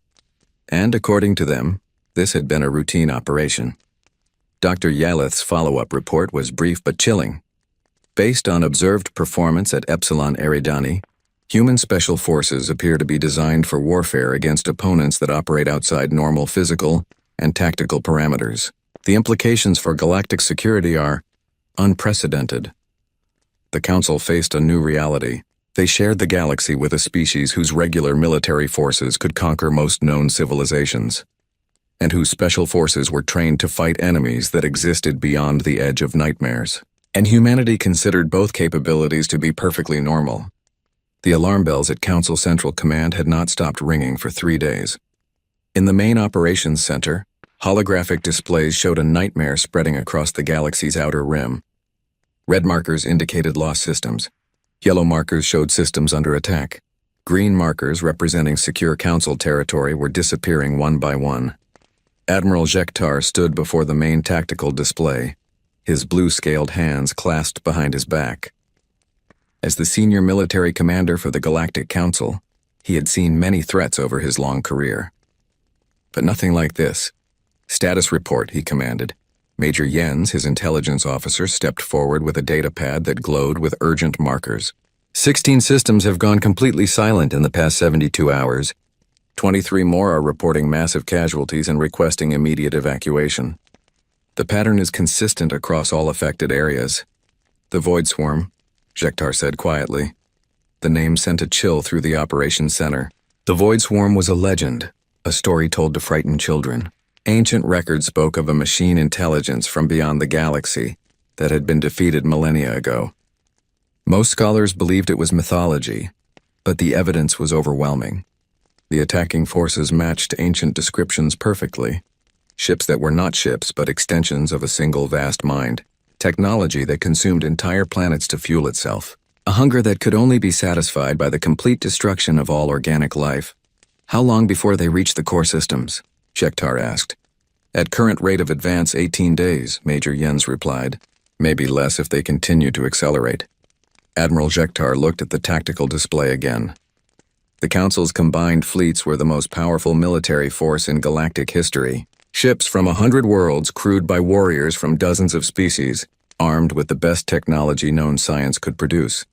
And according to them, this had been a routine operation. Dr. Yaleth's follow-up report was brief but chilling. Based on observed performance at Epsilon Eridani, human special forces appear to be designed for warfare against opponents that operate outside normal physical and tactical parameters. The implications for galactic security are unprecedented. The Council faced a new reality. They shared the galaxy with a species whose regular military forces could conquer most known civilizations, and whose special forces were trained to fight enemies that existed beyond the edge of nightmares. And humanity considered both capabilities to be perfectly normal. The alarm bells at Council Central Command had not stopped ringing for 3 days. In the main operations center, holographic displays showed a nightmare spreading across the galaxy's outer rim. Red markers indicated lost systems. Yellow markers showed systems under attack. Green markers representing secure Council territory were disappearing one by one. Admiral Jektar stood before the main tactical display, his blue-scaled hands clasped behind his back. As the senior military commander for the Galactic Council, he had seen many threats over his long career. But nothing like this. Status report, he commanded. Major Jens, his intelligence officer, stepped forward with a data pad that glowed with urgent markers. 16 systems have gone completely silent in the past 72 hours. 23 more are reporting massive casualties and requesting immediate evacuation. The pattern is consistent across all affected areas. The Void Swarm, Jektar said quietly. The name sent a chill through the operations center. The Void Swarm was a legend, a story told to frighten children. Ancient records spoke of a machine intelligence from beyond the galaxy that had been defeated millennia ago. Most scholars believed it was mythology, but the evidence was overwhelming. The attacking forces matched ancient descriptions perfectly. Ships that were not ships but extensions of a single vast mind. Technology that consumed entire planets to fuel itself. A hunger that could only be satisfied by the complete destruction of all organic life. How long before they reach the core systems? Jektar asked. At current rate of advance, 18 days, Major Jens replied. Maybe less if they continue to accelerate. Admiral Jektar looked at the tactical display again. The Council's combined fleets were the most powerful military force in galactic history. Ships from 100 worlds crewed by warriors from dozens of species, armed with the best technology known science could produce.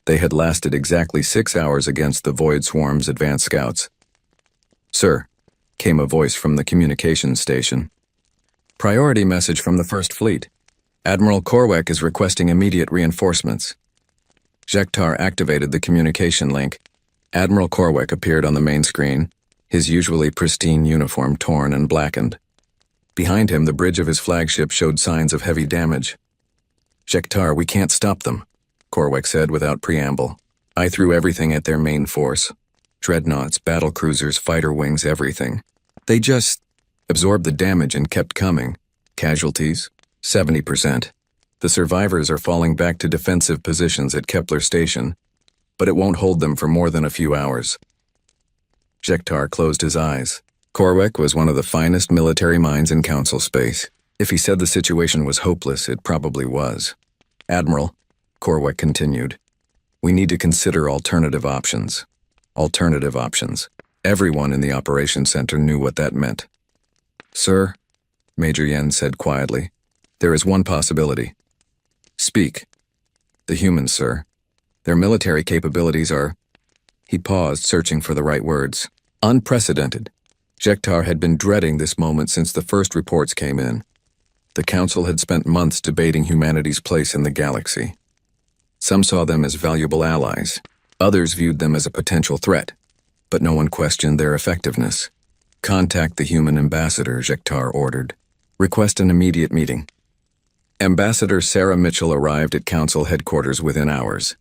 They had lasted exactly 6 hours against the Void Swarm's advanced scouts. Sir, came a voice from the communications station. Priority message from the First Fleet. Admiral Korwek is requesting immediate reinforcements. Jektar activated the communication link. Admiral Korwek appeared on the main screen, his usually pristine uniform torn and blackened. Behind him, the bridge of his flagship showed signs of heavy damage. Jektar, we can't stop them, Korwek said without preamble. I threw everything at their main force. Dreadnoughts, battlecruisers, fighter wings, everything. They just absorbed the damage and kept coming. Casualties? 70%. The survivors are falling back to defensive positions at Kepler Station, but it won't hold them for more than a few hours. Jektar closed his eyes. Korwek was one of the finest military minds in Council space. If he said the situation was hopeless, it probably was. Admiral, Korwek continued, we need to consider alternative options. Alternative options. Everyone in the operations center knew what that meant. Sir, Major Jens said quietly, there is one possibility. Speak. The humans, sir. Their military capabilities are... He paused, searching for the right words. Unprecedented. Jektar had been dreading this moment since the first reports came in. The Council had spent months debating humanity's place in the galaxy. Some saw them as valuable allies. Others viewed them as a potential threat. But no one questioned their effectiveness. Contact the human ambassador, Jektar ordered. Request an immediate meeting. Ambassador Sarah Mitchell arrived at Council headquarters within hours.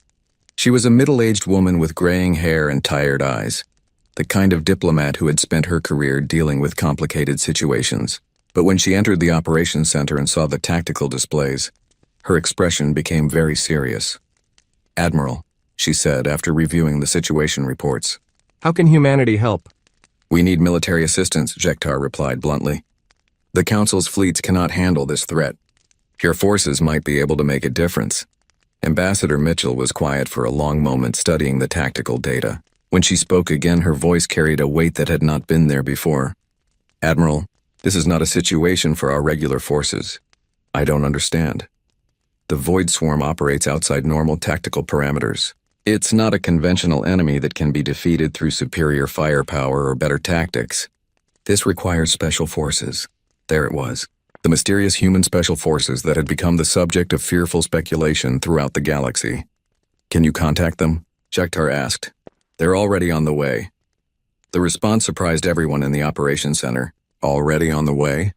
She was a middle-aged woman with graying hair and tired eyes, the kind of diplomat who had spent her career dealing with complicated situations. But when she entered the operations center and saw the tactical displays, her expression became very serious. Admiral, she said after reviewing the situation reports. How can humanity help? We need military assistance, Jektar replied bluntly. The Council's fleets cannot handle this threat. Your forces might be able to make a difference. Ambassador Mitchell was quiet for a long moment, studying the tactical data. When she spoke again, her voice carried a weight that had not been there before. "Admiral, this is not a situation for our regular forces. I don't understand. The Void Swarm operates outside normal tactical parameters. It's not a conventional enemy that can be defeated through superior firepower or better tactics. This requires special forces." There it was. The mysterious human special forces that had become the subject of fearful speculation throughout the galaxy. "Can you contact them?" Jektar asked. "They're already on the way." The response surprised everyone in the operations center. "Already on the way?"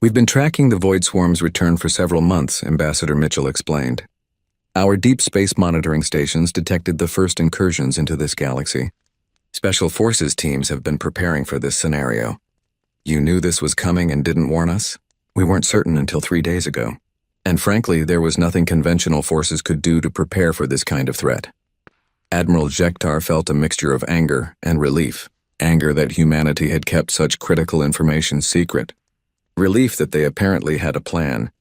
"We've been tracking the Void Swarm's return for several months," Ambassador Mitchell explained. "Our deep space monitoring stations detected the first incursions into this galaxy. Special forces teams have been preparing for this scenario." "You knew this was coming and didn't warn us?" "We weren't certain until 3 days ago. And frankly, there was nothing conventional forces could do to prepare for this kind of threat." Admiral Jektar felt a mixture of anger and relief. Anger that humanity had kept such critical information secret. Relief that they apparently had a plan.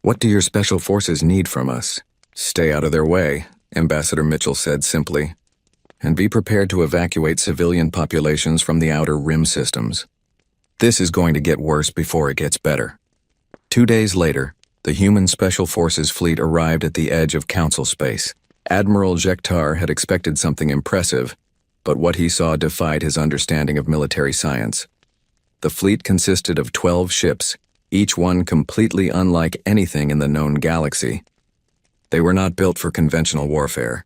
"What do your special forces need from us?" "Stay out of their way," Ambassador Mitchell said simply. "And be prepared to evacuate civilian populations from the outer rim systems. This is going to get worse before it gets better." 2 days later, the human Special Forces fleet arrived at the edge of Council space. Admiral Jektar had expected something impressive, but what he saw defied his understanding of military science. The fleet consisted of 12 ships, each one completely unlike anything in the known galaxy. They were not built for conventional warfare.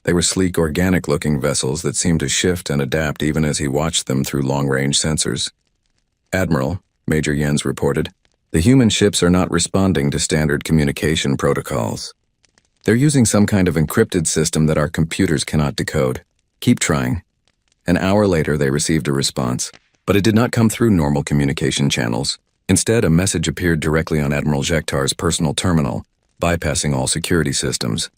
They were sleek, organic-looking vessels that seemed to shift and adapt even as he watched them through long-range sensors. "Admiral," Major Jens reported, "the human ships are not responding to standard communication protocols. They're using some kind of encrypted system that our computers cannot decode. Keep trying." An hour later, they received a response, but it did not come through normal communication channels. Instead, a message appeared directly on Admiral Jektar's personal terminal, bypassing all security systems.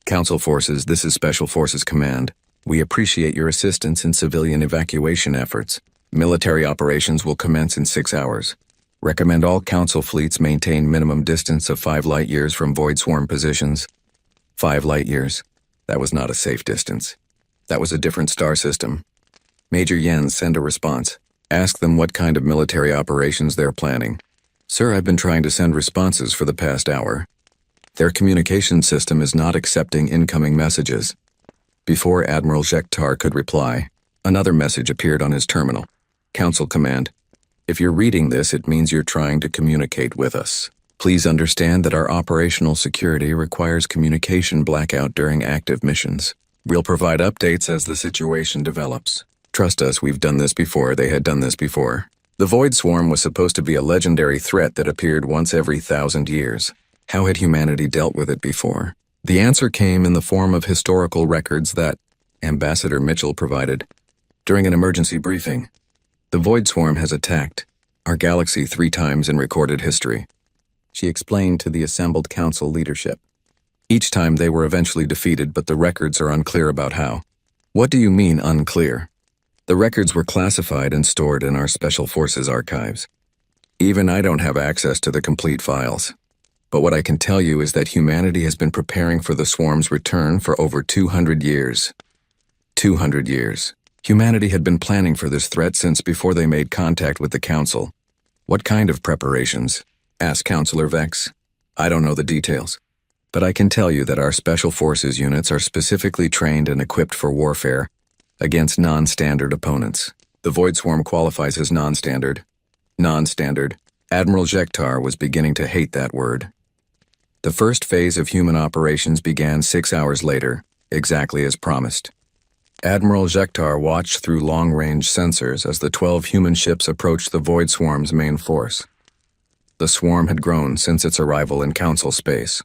"Council Forces, this is Special Forces Command. We appreciate your assistance in civilian evacuation efforts. Military operations will commence in 6 hours. Recommend all Council fleets maintain minimum distance of 5 light-years from Void Swarm positions." 5 light-years. That was not a safe distance. That was a different star system. Major Jens sent a response. "Ask them what kind of military operations they're planning." "Sir, I've been trying to send responses for the past hour. Their communication system is not accepting incoming messages." Before Admiral Jektar could reply, another message appeared on his terminal. "Council Command. If you're reading this, it means you're trying to communicate with us. Please understand that our operational security requires communication blackout during active missions. We'll provide updates as the situation develops. Trust us, we've done this before." They had done this before. The Void Swarm was supposed to be a legendary threat that appeared once every 1,000 years. How had humanity dealt with it before? The answer came in the form of historical records that Ambassador Mitchell provided. During an emergency briefing, "The Void Swarm has attacked our galaxy 3 times in recorded history," she explained to the assembled council leadership. "Each time they were eventually defeated, but the records are unclear about how." "What do you mean, unclear?" "The records were classified and stored in our Special Forces archives. Even I don't have access to the complete files. But what I can tell you is that humanity has been preparing for the swarm's return for over 200 years. 200 years. Humanity had been planning for this threat since before they made contact with the Council." "What kind of preparations?" asked Counselor Vex. "I don't know the details. But I can tell you that our Special Forces units are specifically trained and equipped for warfare against non-standard opponents. The Void Swarm qualifies as non-standard." Non-standard. Admiral Jektar was beginning to hate that word. The first phase of human operations began 6 hours later, exactly as promised. Admiral Jektar watched through long-range sensors as the 12 human ships approached the Void Swarm's main force. The swarm had grown since its arrival in Council space.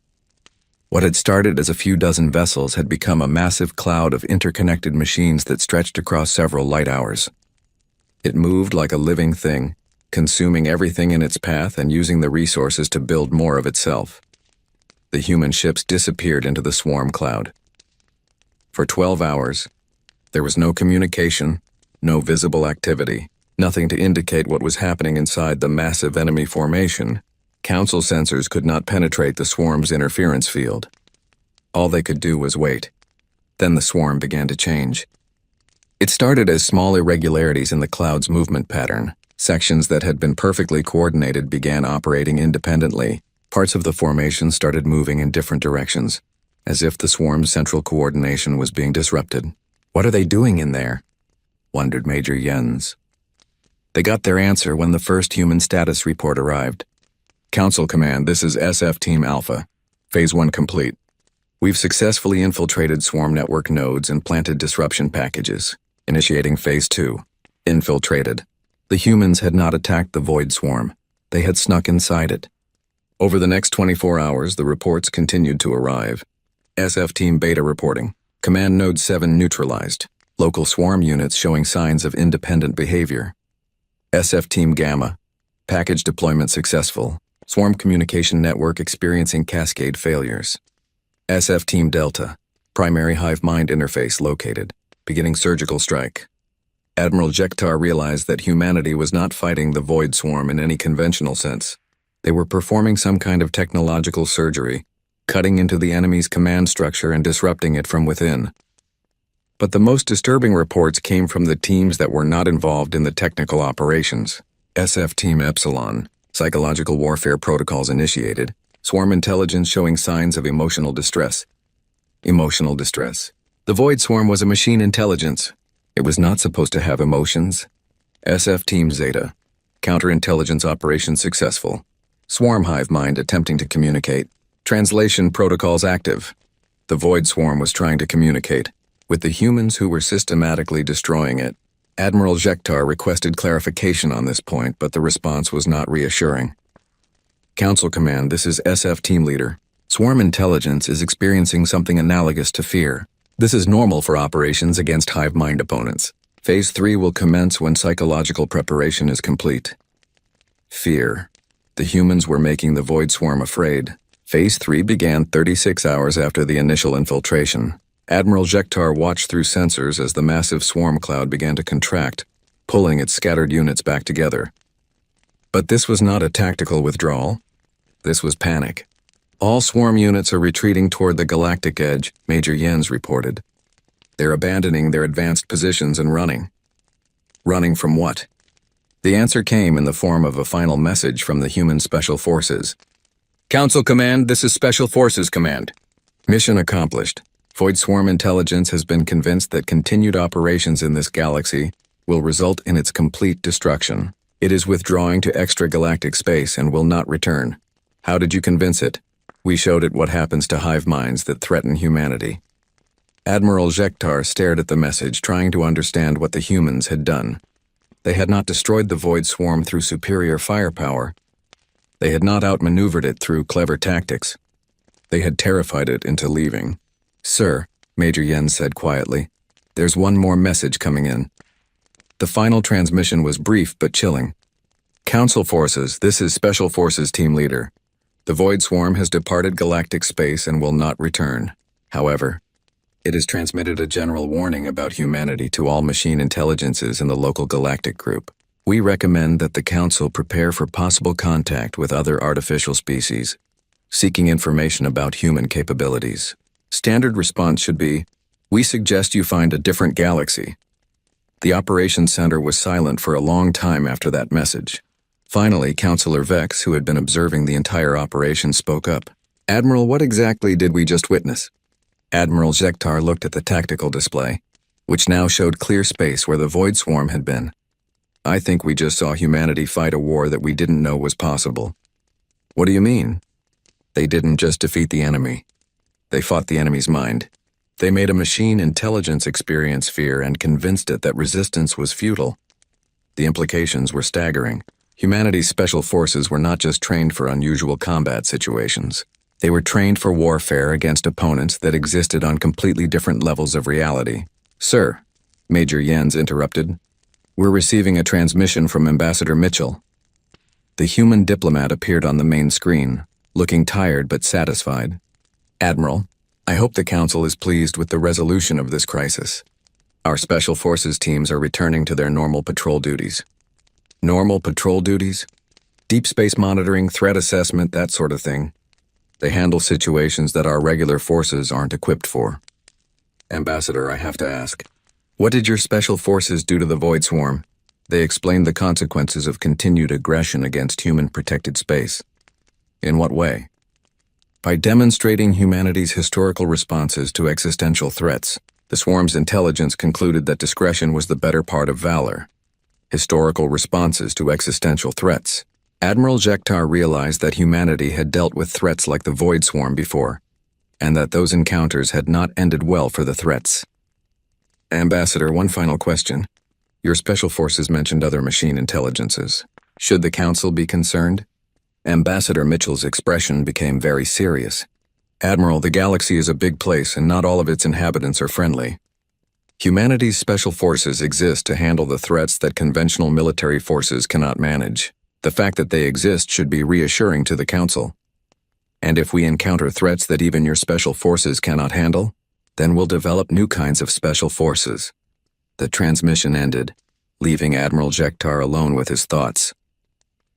What had started as a few dozen vessels had become a massive cloud of interconnected machines that stretched across several light hours. It moved like a living thing, consuming everything in its path and using the resources to build more of itself. The human ships disappeared into the swarm cloud. For 12 hours, there was no communication, no visible activity, nothing to indicate what was happening inside the massive enemy formation. Council sensors could not penetrate the swarm's interference field. All they could do was wait. Then the swarm began to change. It started as small irregularities in the cloud's movement pattern. Sections that had been perfectly coordinated began operating independently. Parts of the formation started moving in different directions, as if the swarm's central coordination was being disrupted. "What are they doing in there?" wondered Major Jens. They got their answer when the first human status report arrived. "Council Command, this is SF Team Alpha. Phase 1 complete. We've successfully infiltrated swarm network nodes and planted disruption packages. Initiating Phase 2. Infiltrated. The humans had not attacked the void swarm. They had snuck inside it. Over the next 24 hours, the reports continued to arrive. SF Team Beta reporting. Command Node 7 neutralized. Local swarm units showing signs of independent behavior. SF Team Gamma. Package deployment successful. Swarm communication network experiencing cascade failures. SF Team Delta. Primary hive mind interface located. Beginning surgical strike. Admiral Jektar realized that humanity was not fighting the void swarm in any conventional sense. They were performing some kind of technological surgery, cutting into the enemy's command structure and disrupting it from within. But the most disturbing reports came from the teams that were not involved in the technical operations. SF Team Epsilon. Psychological warfare protocols initiated. Swarm intelligence showing signs of emotional distress. Emotional distress. The void swarm was a machine intelligence. It was not supposed to have emotions. SF Team Zeta. Counterintelligence operation successful. Swarm hive mind attempting to communicate. Translation protocols active. The void swarm was trying to communicate with the humans who were systematically destroying it. Admiral Jektar requested clarification on this point, but the response was not reassuring. Council Command, this is SF Team Leader. Swarm intelligence is experiencing something analogous to fear. This is normal for operations against hive mind opponents. Phase 3 will commence when psychological preparation is complete. Fear. The humans were making the void swarm afraid. Phase 3 began 36 hours after the initial infiltration. Admiral Jektar watched through sensors as the massive swarm cloud began to contract, pulling its scattered units back together. But this was not a tactical withdrawal. This was panic. All swarm units are retreating toward the galactic edge, Major Jens reported. They're abandoning their advanced positions and running. Running from what? The answer came in the form of a final message from the human Special Forces. Council Command, this is Special Forces Command. Mission accomplished. Void Swarm Intelligence has been convinced that continued operations in this galaxy will result in its complete destruction. It is withdrawing to extragalactic space and will not return. How did you convince it? We showed it what happens to hive minds that threaten humanity. Admiral Jektar stared at the message, trying to understand what the humans had done. They had not destroyed the void swarm through superior firepower. They had not outmaneuvered it through clever tactics. They had terrified it into leaving. Sir, Major Jens said quietly, there's one more message coming in. The final transmission was brief but chilling. Council Forces, this is Special Forces Team Leader. The void swarm has departed galactic space and will not return. However, it has transmitted a general warning about humanity to all machine intelligences in the local galactic group. We recommend that the Council prepare for possible contact with other artificial species, seeking information about human capabilities. Standard response should be, we suggest you find a different galaxy. The operations center was silent for a long time after that message. Finally, Counselor Vex, who had been observing the entire operation, spoke up. Admiral, what exactly did we just witness? Admiral Jektar looked at the tactical display, which now showed clear space where the void swarm had been. I think we just saw humanity fight a war that we didn't know was possible. What do you mean? They didn't just defeat the enemy. They fought the enemy's mind. They made a machine intelligence experience fear and convinced it that resistance was futile. The implications were staggering. Humanity's special forces were not just trained for unusual combat situations. They were trained for warfare against opponents that existed on completely different levels of reality. Sir, Major Jens interrupted, we're receiving a transmission from Ambassador Mitchell. The human diplomat appeared on the main screen, looking tired but satisfied. Admiral, I hope the Council is pleased with the resolution of this crisis. Our Special Forces teams are returning to their normal patrol duties. Normal patrol duties? Deep space monitoring, threat assessment, that sort of thing. They handle situations that our regular forces aren't equipped for. Ambassador, I have to ask, what did your special forces do to the Void Swarm? They explained the consequences of continued aggression against human-protected space. In what way? By demonstrating humanity's historical responses to existential threats, the swarm's intelligence concluded that discretion was the better part of valor. Historical responses to existential threats. Admiral Jektar realized that humanity had dealt with threats like the Void Swarm before, and that those encounters had not ended well for the threats. Ambassador, one final question. Your special forces mentioned other machine intelligences. Should the Council be concerned? Ambassador Mitchell's expression became very serious. Admiral, the galaxy is a big place and not all of its inhabitants are friendly. Humanity's special forces exist to handle the threats that conventional military forces cannot manage. The fact that they exist should be reassuring to the Council. And if we encounter threats that even your special forces cannot handle, then we'll develop new kinds of special forces. The transmission ended, leaving Admiral Jektar alone with his thoughts.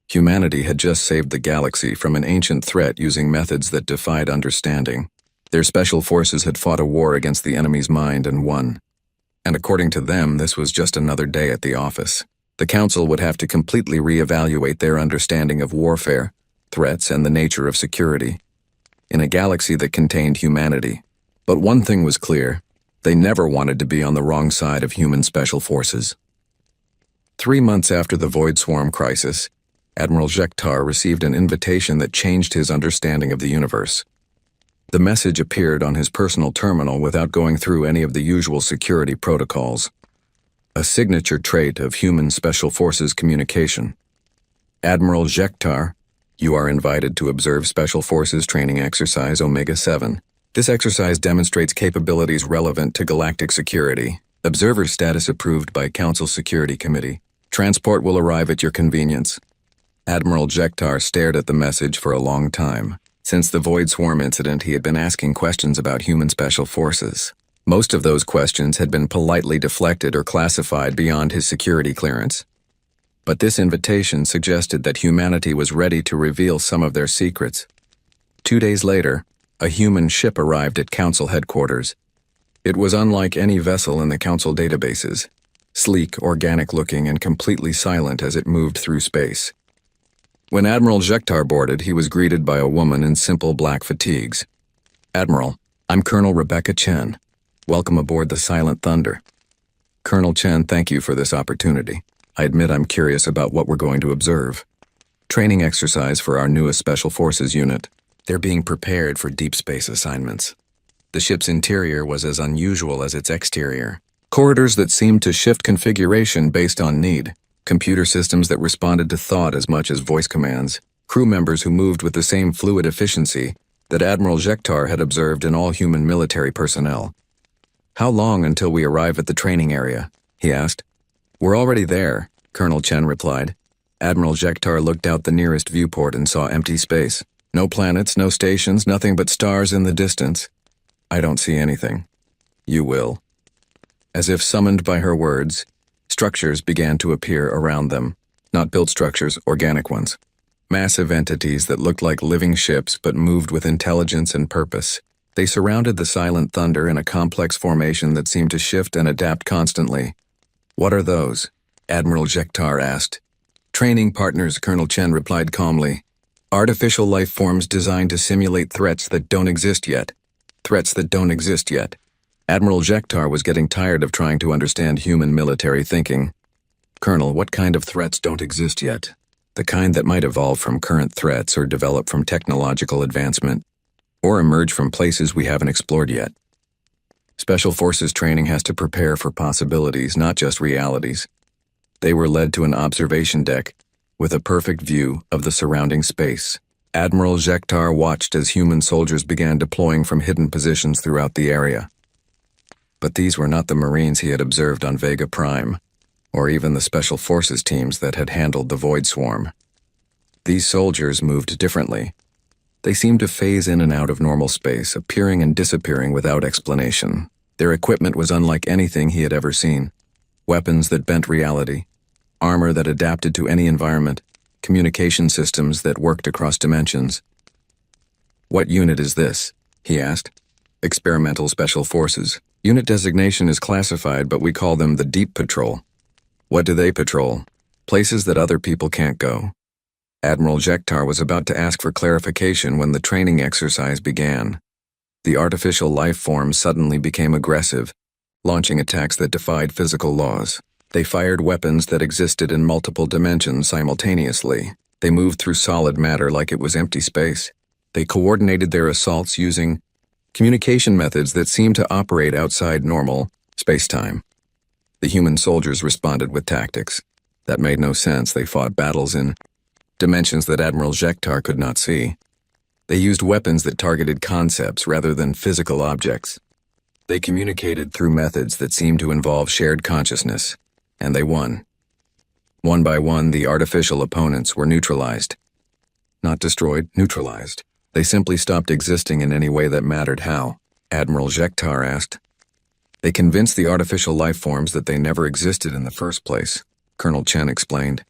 Humanity had just saved the galaxy from an ancient threat using methods that defied understanding. Their special forces had fought a war against the enemy's mind and won. And according to them, this was just another day at the office. The Council would have to completely reevaluate their understanding of warfare, threats, and the nature of security. In a galaxy that contained humanity. But one thing was clear. They never wanted to be on the wrong side of human special forces. 3 months after the Void Swarm crisis, Admiral Jektar received an invitation that changed his understanding of the universe. The message appeared on his personal terminal without going through any of the usual security protocols. A signature trait of human special forces communication. Admiral Jektar, you are invited to observe Special Forces Training Exercise Omega-7. This exercise demonstrates capabilities relevant to galactic security. Observer status approved by Council Security Committee. Transport will arrive at your convenience. Admiral Jektar stared at the message for a long time. Since the Void Swarm incident, he had been asking questions about human special forces. Most of those questions had been politely deflected or classified beyond his security clearance. But this invitation suggested that humanity was ready to reveal some of their secrets. 2 days later, a human ship arrived at Council headquarters. It was unlike any vessel in the Council databases, sleek, organic-looking, and completely silent as it moved through space. When Admiral Jektar boarded, he was greeted by a woman in simple black fatigues. Admiral, I'm Colonel Rebecca Chen. Welcome aboard the Silent Thunder. Colonel Chen, thank you for this opportunity. I admit I'm curious about what we're going to observe. Training exercise for our newest Special Forces unit. They're being prepared for deep space assignments. The ship's interior was as unusual as its exterior. Corridors that seemed to shift configuration based on need. Computer systems that responded to thought as much as voice commands. Crew members who moved with the same fluid efficiency that Admiral Jektar had observed in all human military personnel. How long until we arrive at the training area? He asked. We're already there, Colonel Chen replied. Admiral Jektar looked out the nearest viewport and saw empty space. No planets, no stations, nothing but stars in the distance. I don't see anything. You will. As if summoned by her words, structures began to appear around them. Not built structures, organic ones. Massive entities that looked like living ships but moved with intelligence and purpose. They surrounded the Silent Thunder in a complex formation that seemed to shift and adapt constantly. What are those? Admiral Jektar asked. Training partners, Colonel Chen replied calmly. Artificial life forms designed to simulate threats that don't exist yet. Threats that don't exist yet. Admiral Jektar was getting tired of trying to understand human military thinking. Colonel, what kind of threats don't exist yet? The kind that might evolve from current threats or develop from technological advancement, or emerge from places we haven't explored yet. Special Forces training has to prepare for possibilities, not just realities. They were led to an observation deck with a perfect view of the surrounding space. Admiral Jektar watched as human soldiers began deploying from hidden positions throughout the area. But these were not the Marines he had observed on Vega Prime, or even the Special Forces teams that had handled the Void Swarm. These soldiers moved differently. They seemed to phase in and out of normal space, appearing and disappearing without explanation. Their equipment was unlike anything he had ever seen. Weapons that bent reality, armor that adapted to any environment, communication systems that worked across dimensions. "What unit is this?" he asked. "Experimental Special Forces. Unit designation is classified, but we call them the Deep Patrol." "What do they patrol?" "Places that other people can't go." Admiral Jektar was about to ask for clarification when the training exercise began. The artificial life forms suddenly became aggressive, launching attacks that defied physical laws. They fired weapons that existed in multiple dimensions simultaneously. They moved through solid matter like it was empty space. They coordinated their assaults using communication methods that seemed to operate outside normal space-time. The human soldiers responded with tactics that made no sense. They fought battles in dimensions that Admiral Jektar could not see. They used weapons that targeted concepts rather than physical objects. They communicated through methods that seemed to involve shared consciousness, and they won. One by one, the artificial opponents were neutralized. Not destroyed, neutralized. They simply stopped existing in any way that mattered. How? Admiral Jektar asked. They convinced the artificial life forms that they never existed in the first place, Colonel Chen explained.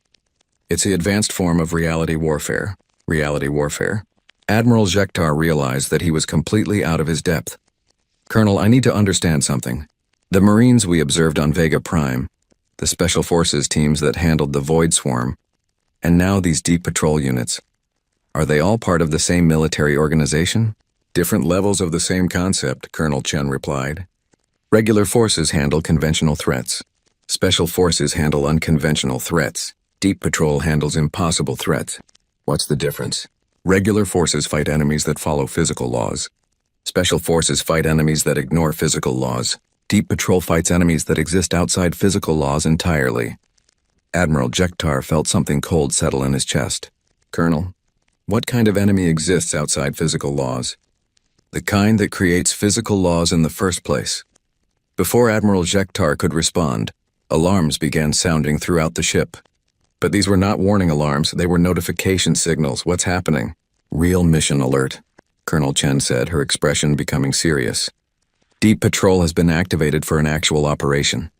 It's the advanced form of reality warfare. Reality warfare. Admiral Jektar realized that he was completely out of his depth. "Colonel, I need to understand something. The Marines we observed on Vega Prime, the Special Forces teams that handled the Void Swarm, and now these Deep Patrol units, are they all part of the same military organization?" "Different levels of the same concept," Colonel Chen replied. "Regular forces handle conventional threats. Special Forces handle unconventional threats. Deep Patrol handles impossible threats." "What's the difference?" "Regular forces fight enemies that follow physical laws. Special Forces fight enemies that ignore physical laws. Deep Patrol fights enemies that exist outside physical laws entirely." Admiral Jektar felt something cold settle in his chest. "Colonel, what kind of enemy exists outside physical laws?" "The kind that creates physical laws in the first place." Before Admiral Jektar could respond, alarms began sounding throughout the ship. But these were not warning alarms, they were notification signals. "What's happening?" "Real mission alert," Colonel Chen said, her expression becoming serious. "Deep Patrol has been activated for an actual operation."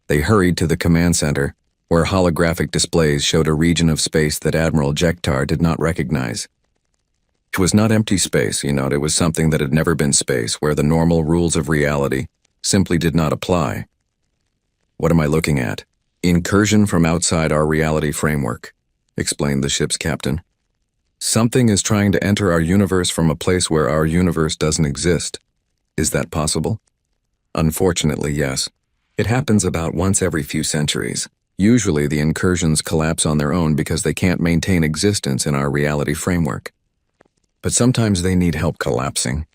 They hurried to the command center, where holographic displays showed a region of space that Admiral Jektar did not recognize. It was not empty space, it was something that had never been space, where the normal rules of reality simply did not apply. "What am I looking at?" "Incursion from outside our reality framework," explained the ship's captain. "Something is trying to enter our universe from a place where our universe doesn't exist. Is that possible?" "Unfortunately, yes. It happens about once every few centuries. Usually the incursions collapse on their own because they can't maintain existence in our reality framework. But sometimes they need help collapsing.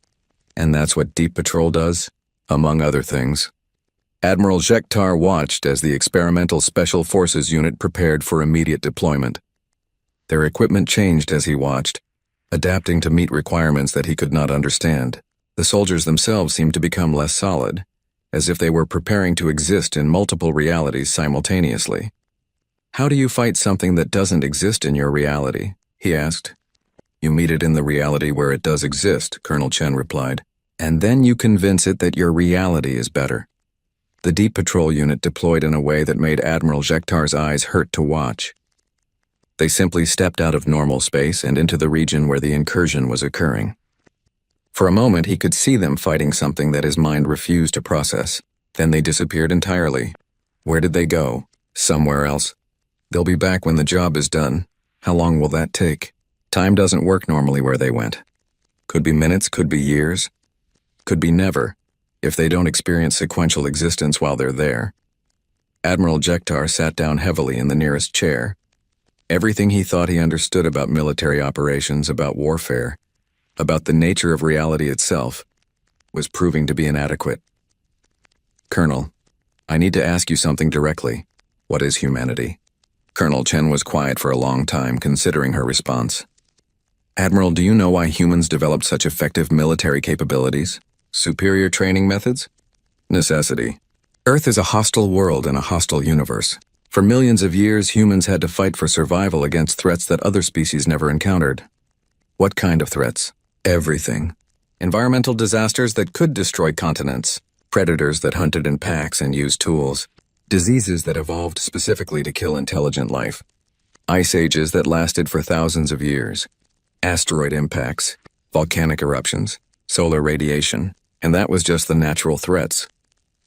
And that's what Deep Patrol does, among other things." Admiral Jektar watched as the Experimental Special Forces unit prepared for immediate deployment. Their equipment changed as he watched, adapting to meet requirements that he could not understand. The soldiers themselves seemed to become less solid, as if they were preparing to exist in multiple realities simultaneously. "How do you fight something that doesn't exist in your reality?" he asked. "You meet it in the reality where it does exist," Colonel Chen replied, "and then you convince it that your reality is better." The Deep Patrol unit deployed in a way that made Admiral Jektar's eyes hurt to watch. They simply stepped out of normal space and into the region where the incursion was occurring. For a moment, he could see them fighting something that his mind refused to process. Then they disappeared entirely. Where did they go? Somewhere else. They'll be back when the job is done. How long will that take? Time doesn't work normally where they went. Could be minutes, could be years, could be never, if they don't experience sequential existence while they're there. Admiral Jektar sat down heavily in the nearest chair. Everything he thought he understood about military operations, about warfare, about the nature of reality itself, was proving to be inadequate. "Colonel, I need to ask you something directly. What is humanity?" Colonel Chen was quiet for a long time, considering her response. "Admiral, do you know why humans developed such effective military capabilities? Superior training methods? Necessity. Earth is a hostile world in a hostile universe. For millions of years, humans had to fight for survival against threats that other species never encountered. What kind of threats? Everything. Environmental disasters that could destroy continents, predators that hunted in packs and used tools, diseases that evolved specifically to kill intelligent life, ice ages that lasted for thousands of years, asteroid impacts, volcanic eruptions, solar radiation, and that was just the natural threats.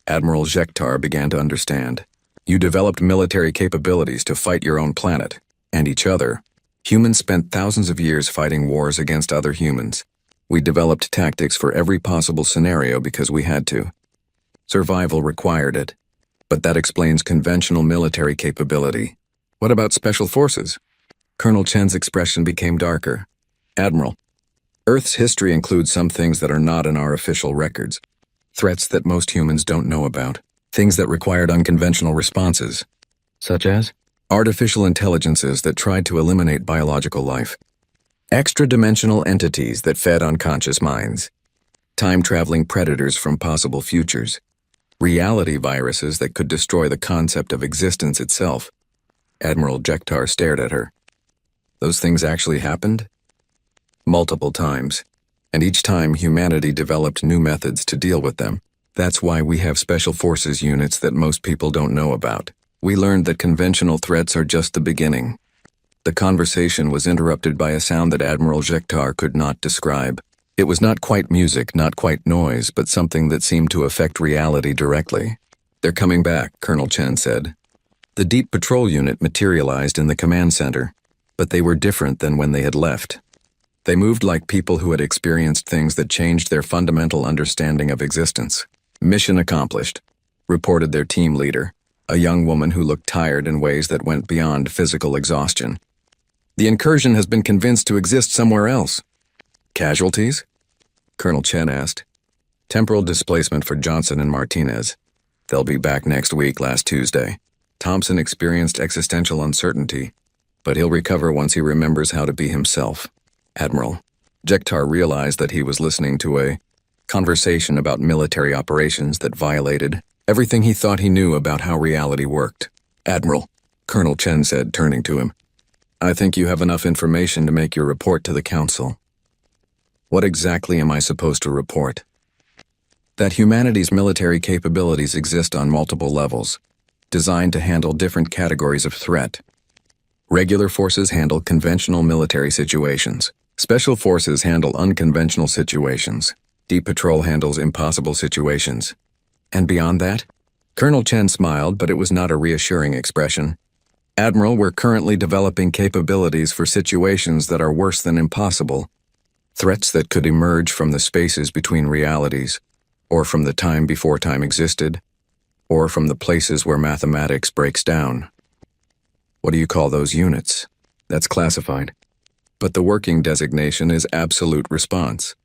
Admiral Jektar began to understand. You developed military capabilities to fight your own planet, and each other. Humans spent thousands of years fighting wars against other humans. We developed tactics for every possible scenario because we had to. Survival required it. But that explains conventional military capability. What about special forces? Colonel Chen's expression became darker. Admiral, Earth's history includes some things that are not in our official records. Threats that most humans don't know about. Things that required unconventional responses. Such as? Artificial intelligences that tried to eliminate biological life. Extra-dimensional entities that fed unconscious minds. Time-traveling predators from possible futures. Reality viruses that could destroy the concept of existence itself. Admiral Jektar stared at her. Those things actually happened? Multiple times. And each time humanity developed new methods to deal with them. That's why we have special forces units that most people don't know about. We learned that conventional threats are just the beginning. The conversation was interrupted by a sound that Admiral Jektar could not describe. It was not quite music, not quite noise, but something that seemed to affect reality directly. They're coming back, Colonel Chen said. The Deep Patrol Unit materialized in the command center, but they were different than when they had left. They moved like people who had experienced things that changed their fundamental understanding of existence. Mission accomplished, reported their team leader, a young woman who looked tired in ways that went beyond physical exhaustion. The incursion has been convinced to exist somewhere else. Casualties? Colonel Chen asked. Temporal displacement for Johnson and Martinez. They'll be back next week, last Tuesday. Thompson experienced existential uncertainty, but he'll recover once he remembers how to be himself. Admiral. Jektar realized that he was listening to a conversation about military operations that violated everything he thought he knew about how reality worked. Admiral, Colonel Chen said, turning to him. I think you have enough information to make your report to the Council. What exactly am I supposed to report? That humanity's military capabilities exist on multiple levels, designed to handle different categories of threat. Regular forces handle conventional military situations. Special forces handle unconventional situations. Deep Patrol handles impossible situations. And beyond that? Colonel Chen smiled, but it was not a reassuring expression. Admiral, we're currently developing capabilities for situations that are worse than impossible. Threats that could emerge from the spaces between realities, or from the time before time existed, or from the places where mathematics breaks down. What do you call those units? That's classified. But the working designation is absolute response.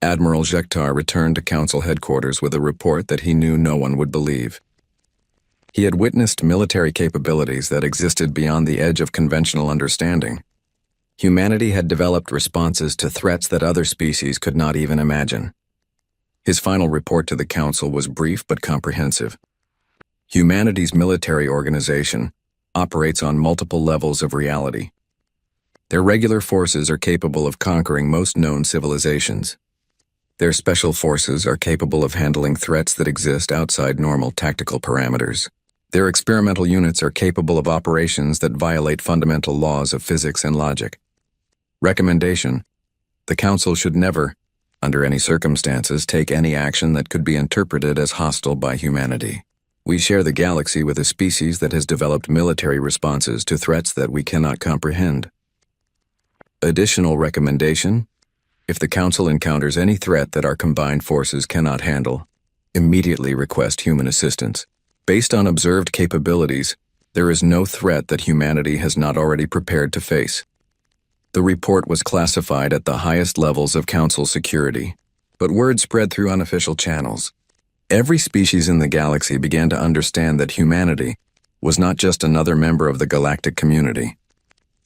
Admiral Jektar returned to Council headquarters with a report that he knew no one would believe. He had witnessed military capabilities that existed beyond the edge of conventional understanding. Humanity had developed responses to threats that other species could not even imagine. His final report to the Council was brief but comprehensive. Humanity's military organization operates on multiple levels of reality. Their regular forces are capable of conquering most known civilizations. Their special forces are capable of handling threats that exist outside normal tactical parameters. Their experimental units are capable of operations that violate fundamental laws of physics and logic. Recommendation: the Council should never, under any circumstances, take any action that could be interpreted as hostile by humanity. We share the galaxy with a species that has developed military responses to threats that we cannot comprehend. Additional recommendation: if the Council encounters any threat that our combined forces cannot handle, immediately request human assistance. Based on observed capabilities, there is no threat that humanity has not already prepared to face. The report was classified at the highest levels of Council security, but word spread through unofficial channels. Every species in the galaxy began to understand that humanity was not just another member of the galactic community.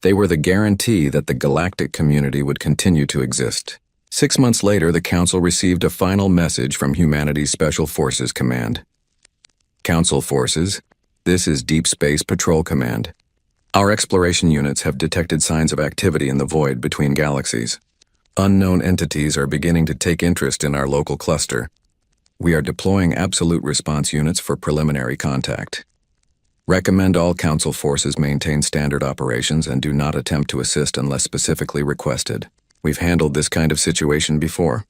They were the guarantee that the galactic community would continue to exist. 6 months later, the Council received a final message from Humanity's Special Forces Command. Council Forces, this is Deep Space Patrol Command. Our exploration units have detected signs of activity in the void between galaxies. Unknown entities are beginning to take interest in our local cluster. We are deploying absolute response units for preliminary contact. Recommend all Council forces maintain standard operations and do not attempt to assist unless specifically requested. We've handled this kind of situation before."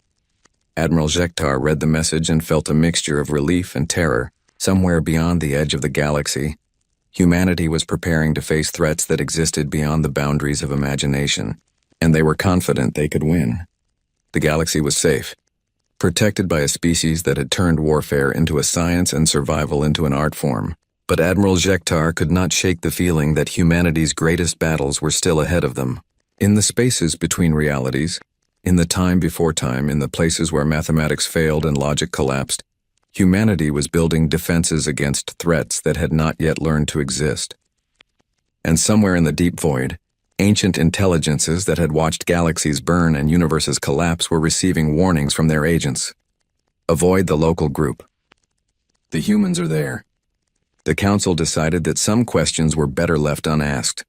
Admiral Jektar read the message and felt a mixture of relief and terror. Somewhere beyond the edge of the galaxy, humanity was preparing to face threats that existed beyond the boundaries of imagination, and they were confident they could win. The galaxy was safe, protected by a species that had turned warfare into a science and survival into an art form. But Admiral Jektar could not shake the feeling that humanity's greatest battles were still ahead of them. In the spaces between realities, in the time before time, in the places where mathematics failed and logic collapsed, humanity was building defenses against threats that had not yet learned to exist. And somewhere in the deep void, ancient intelligences that had watched galaxies burn and universes collapse were receiving warnings from their agents. Avoid the local group. The humans are there. The council decided that some questions were better left unasked.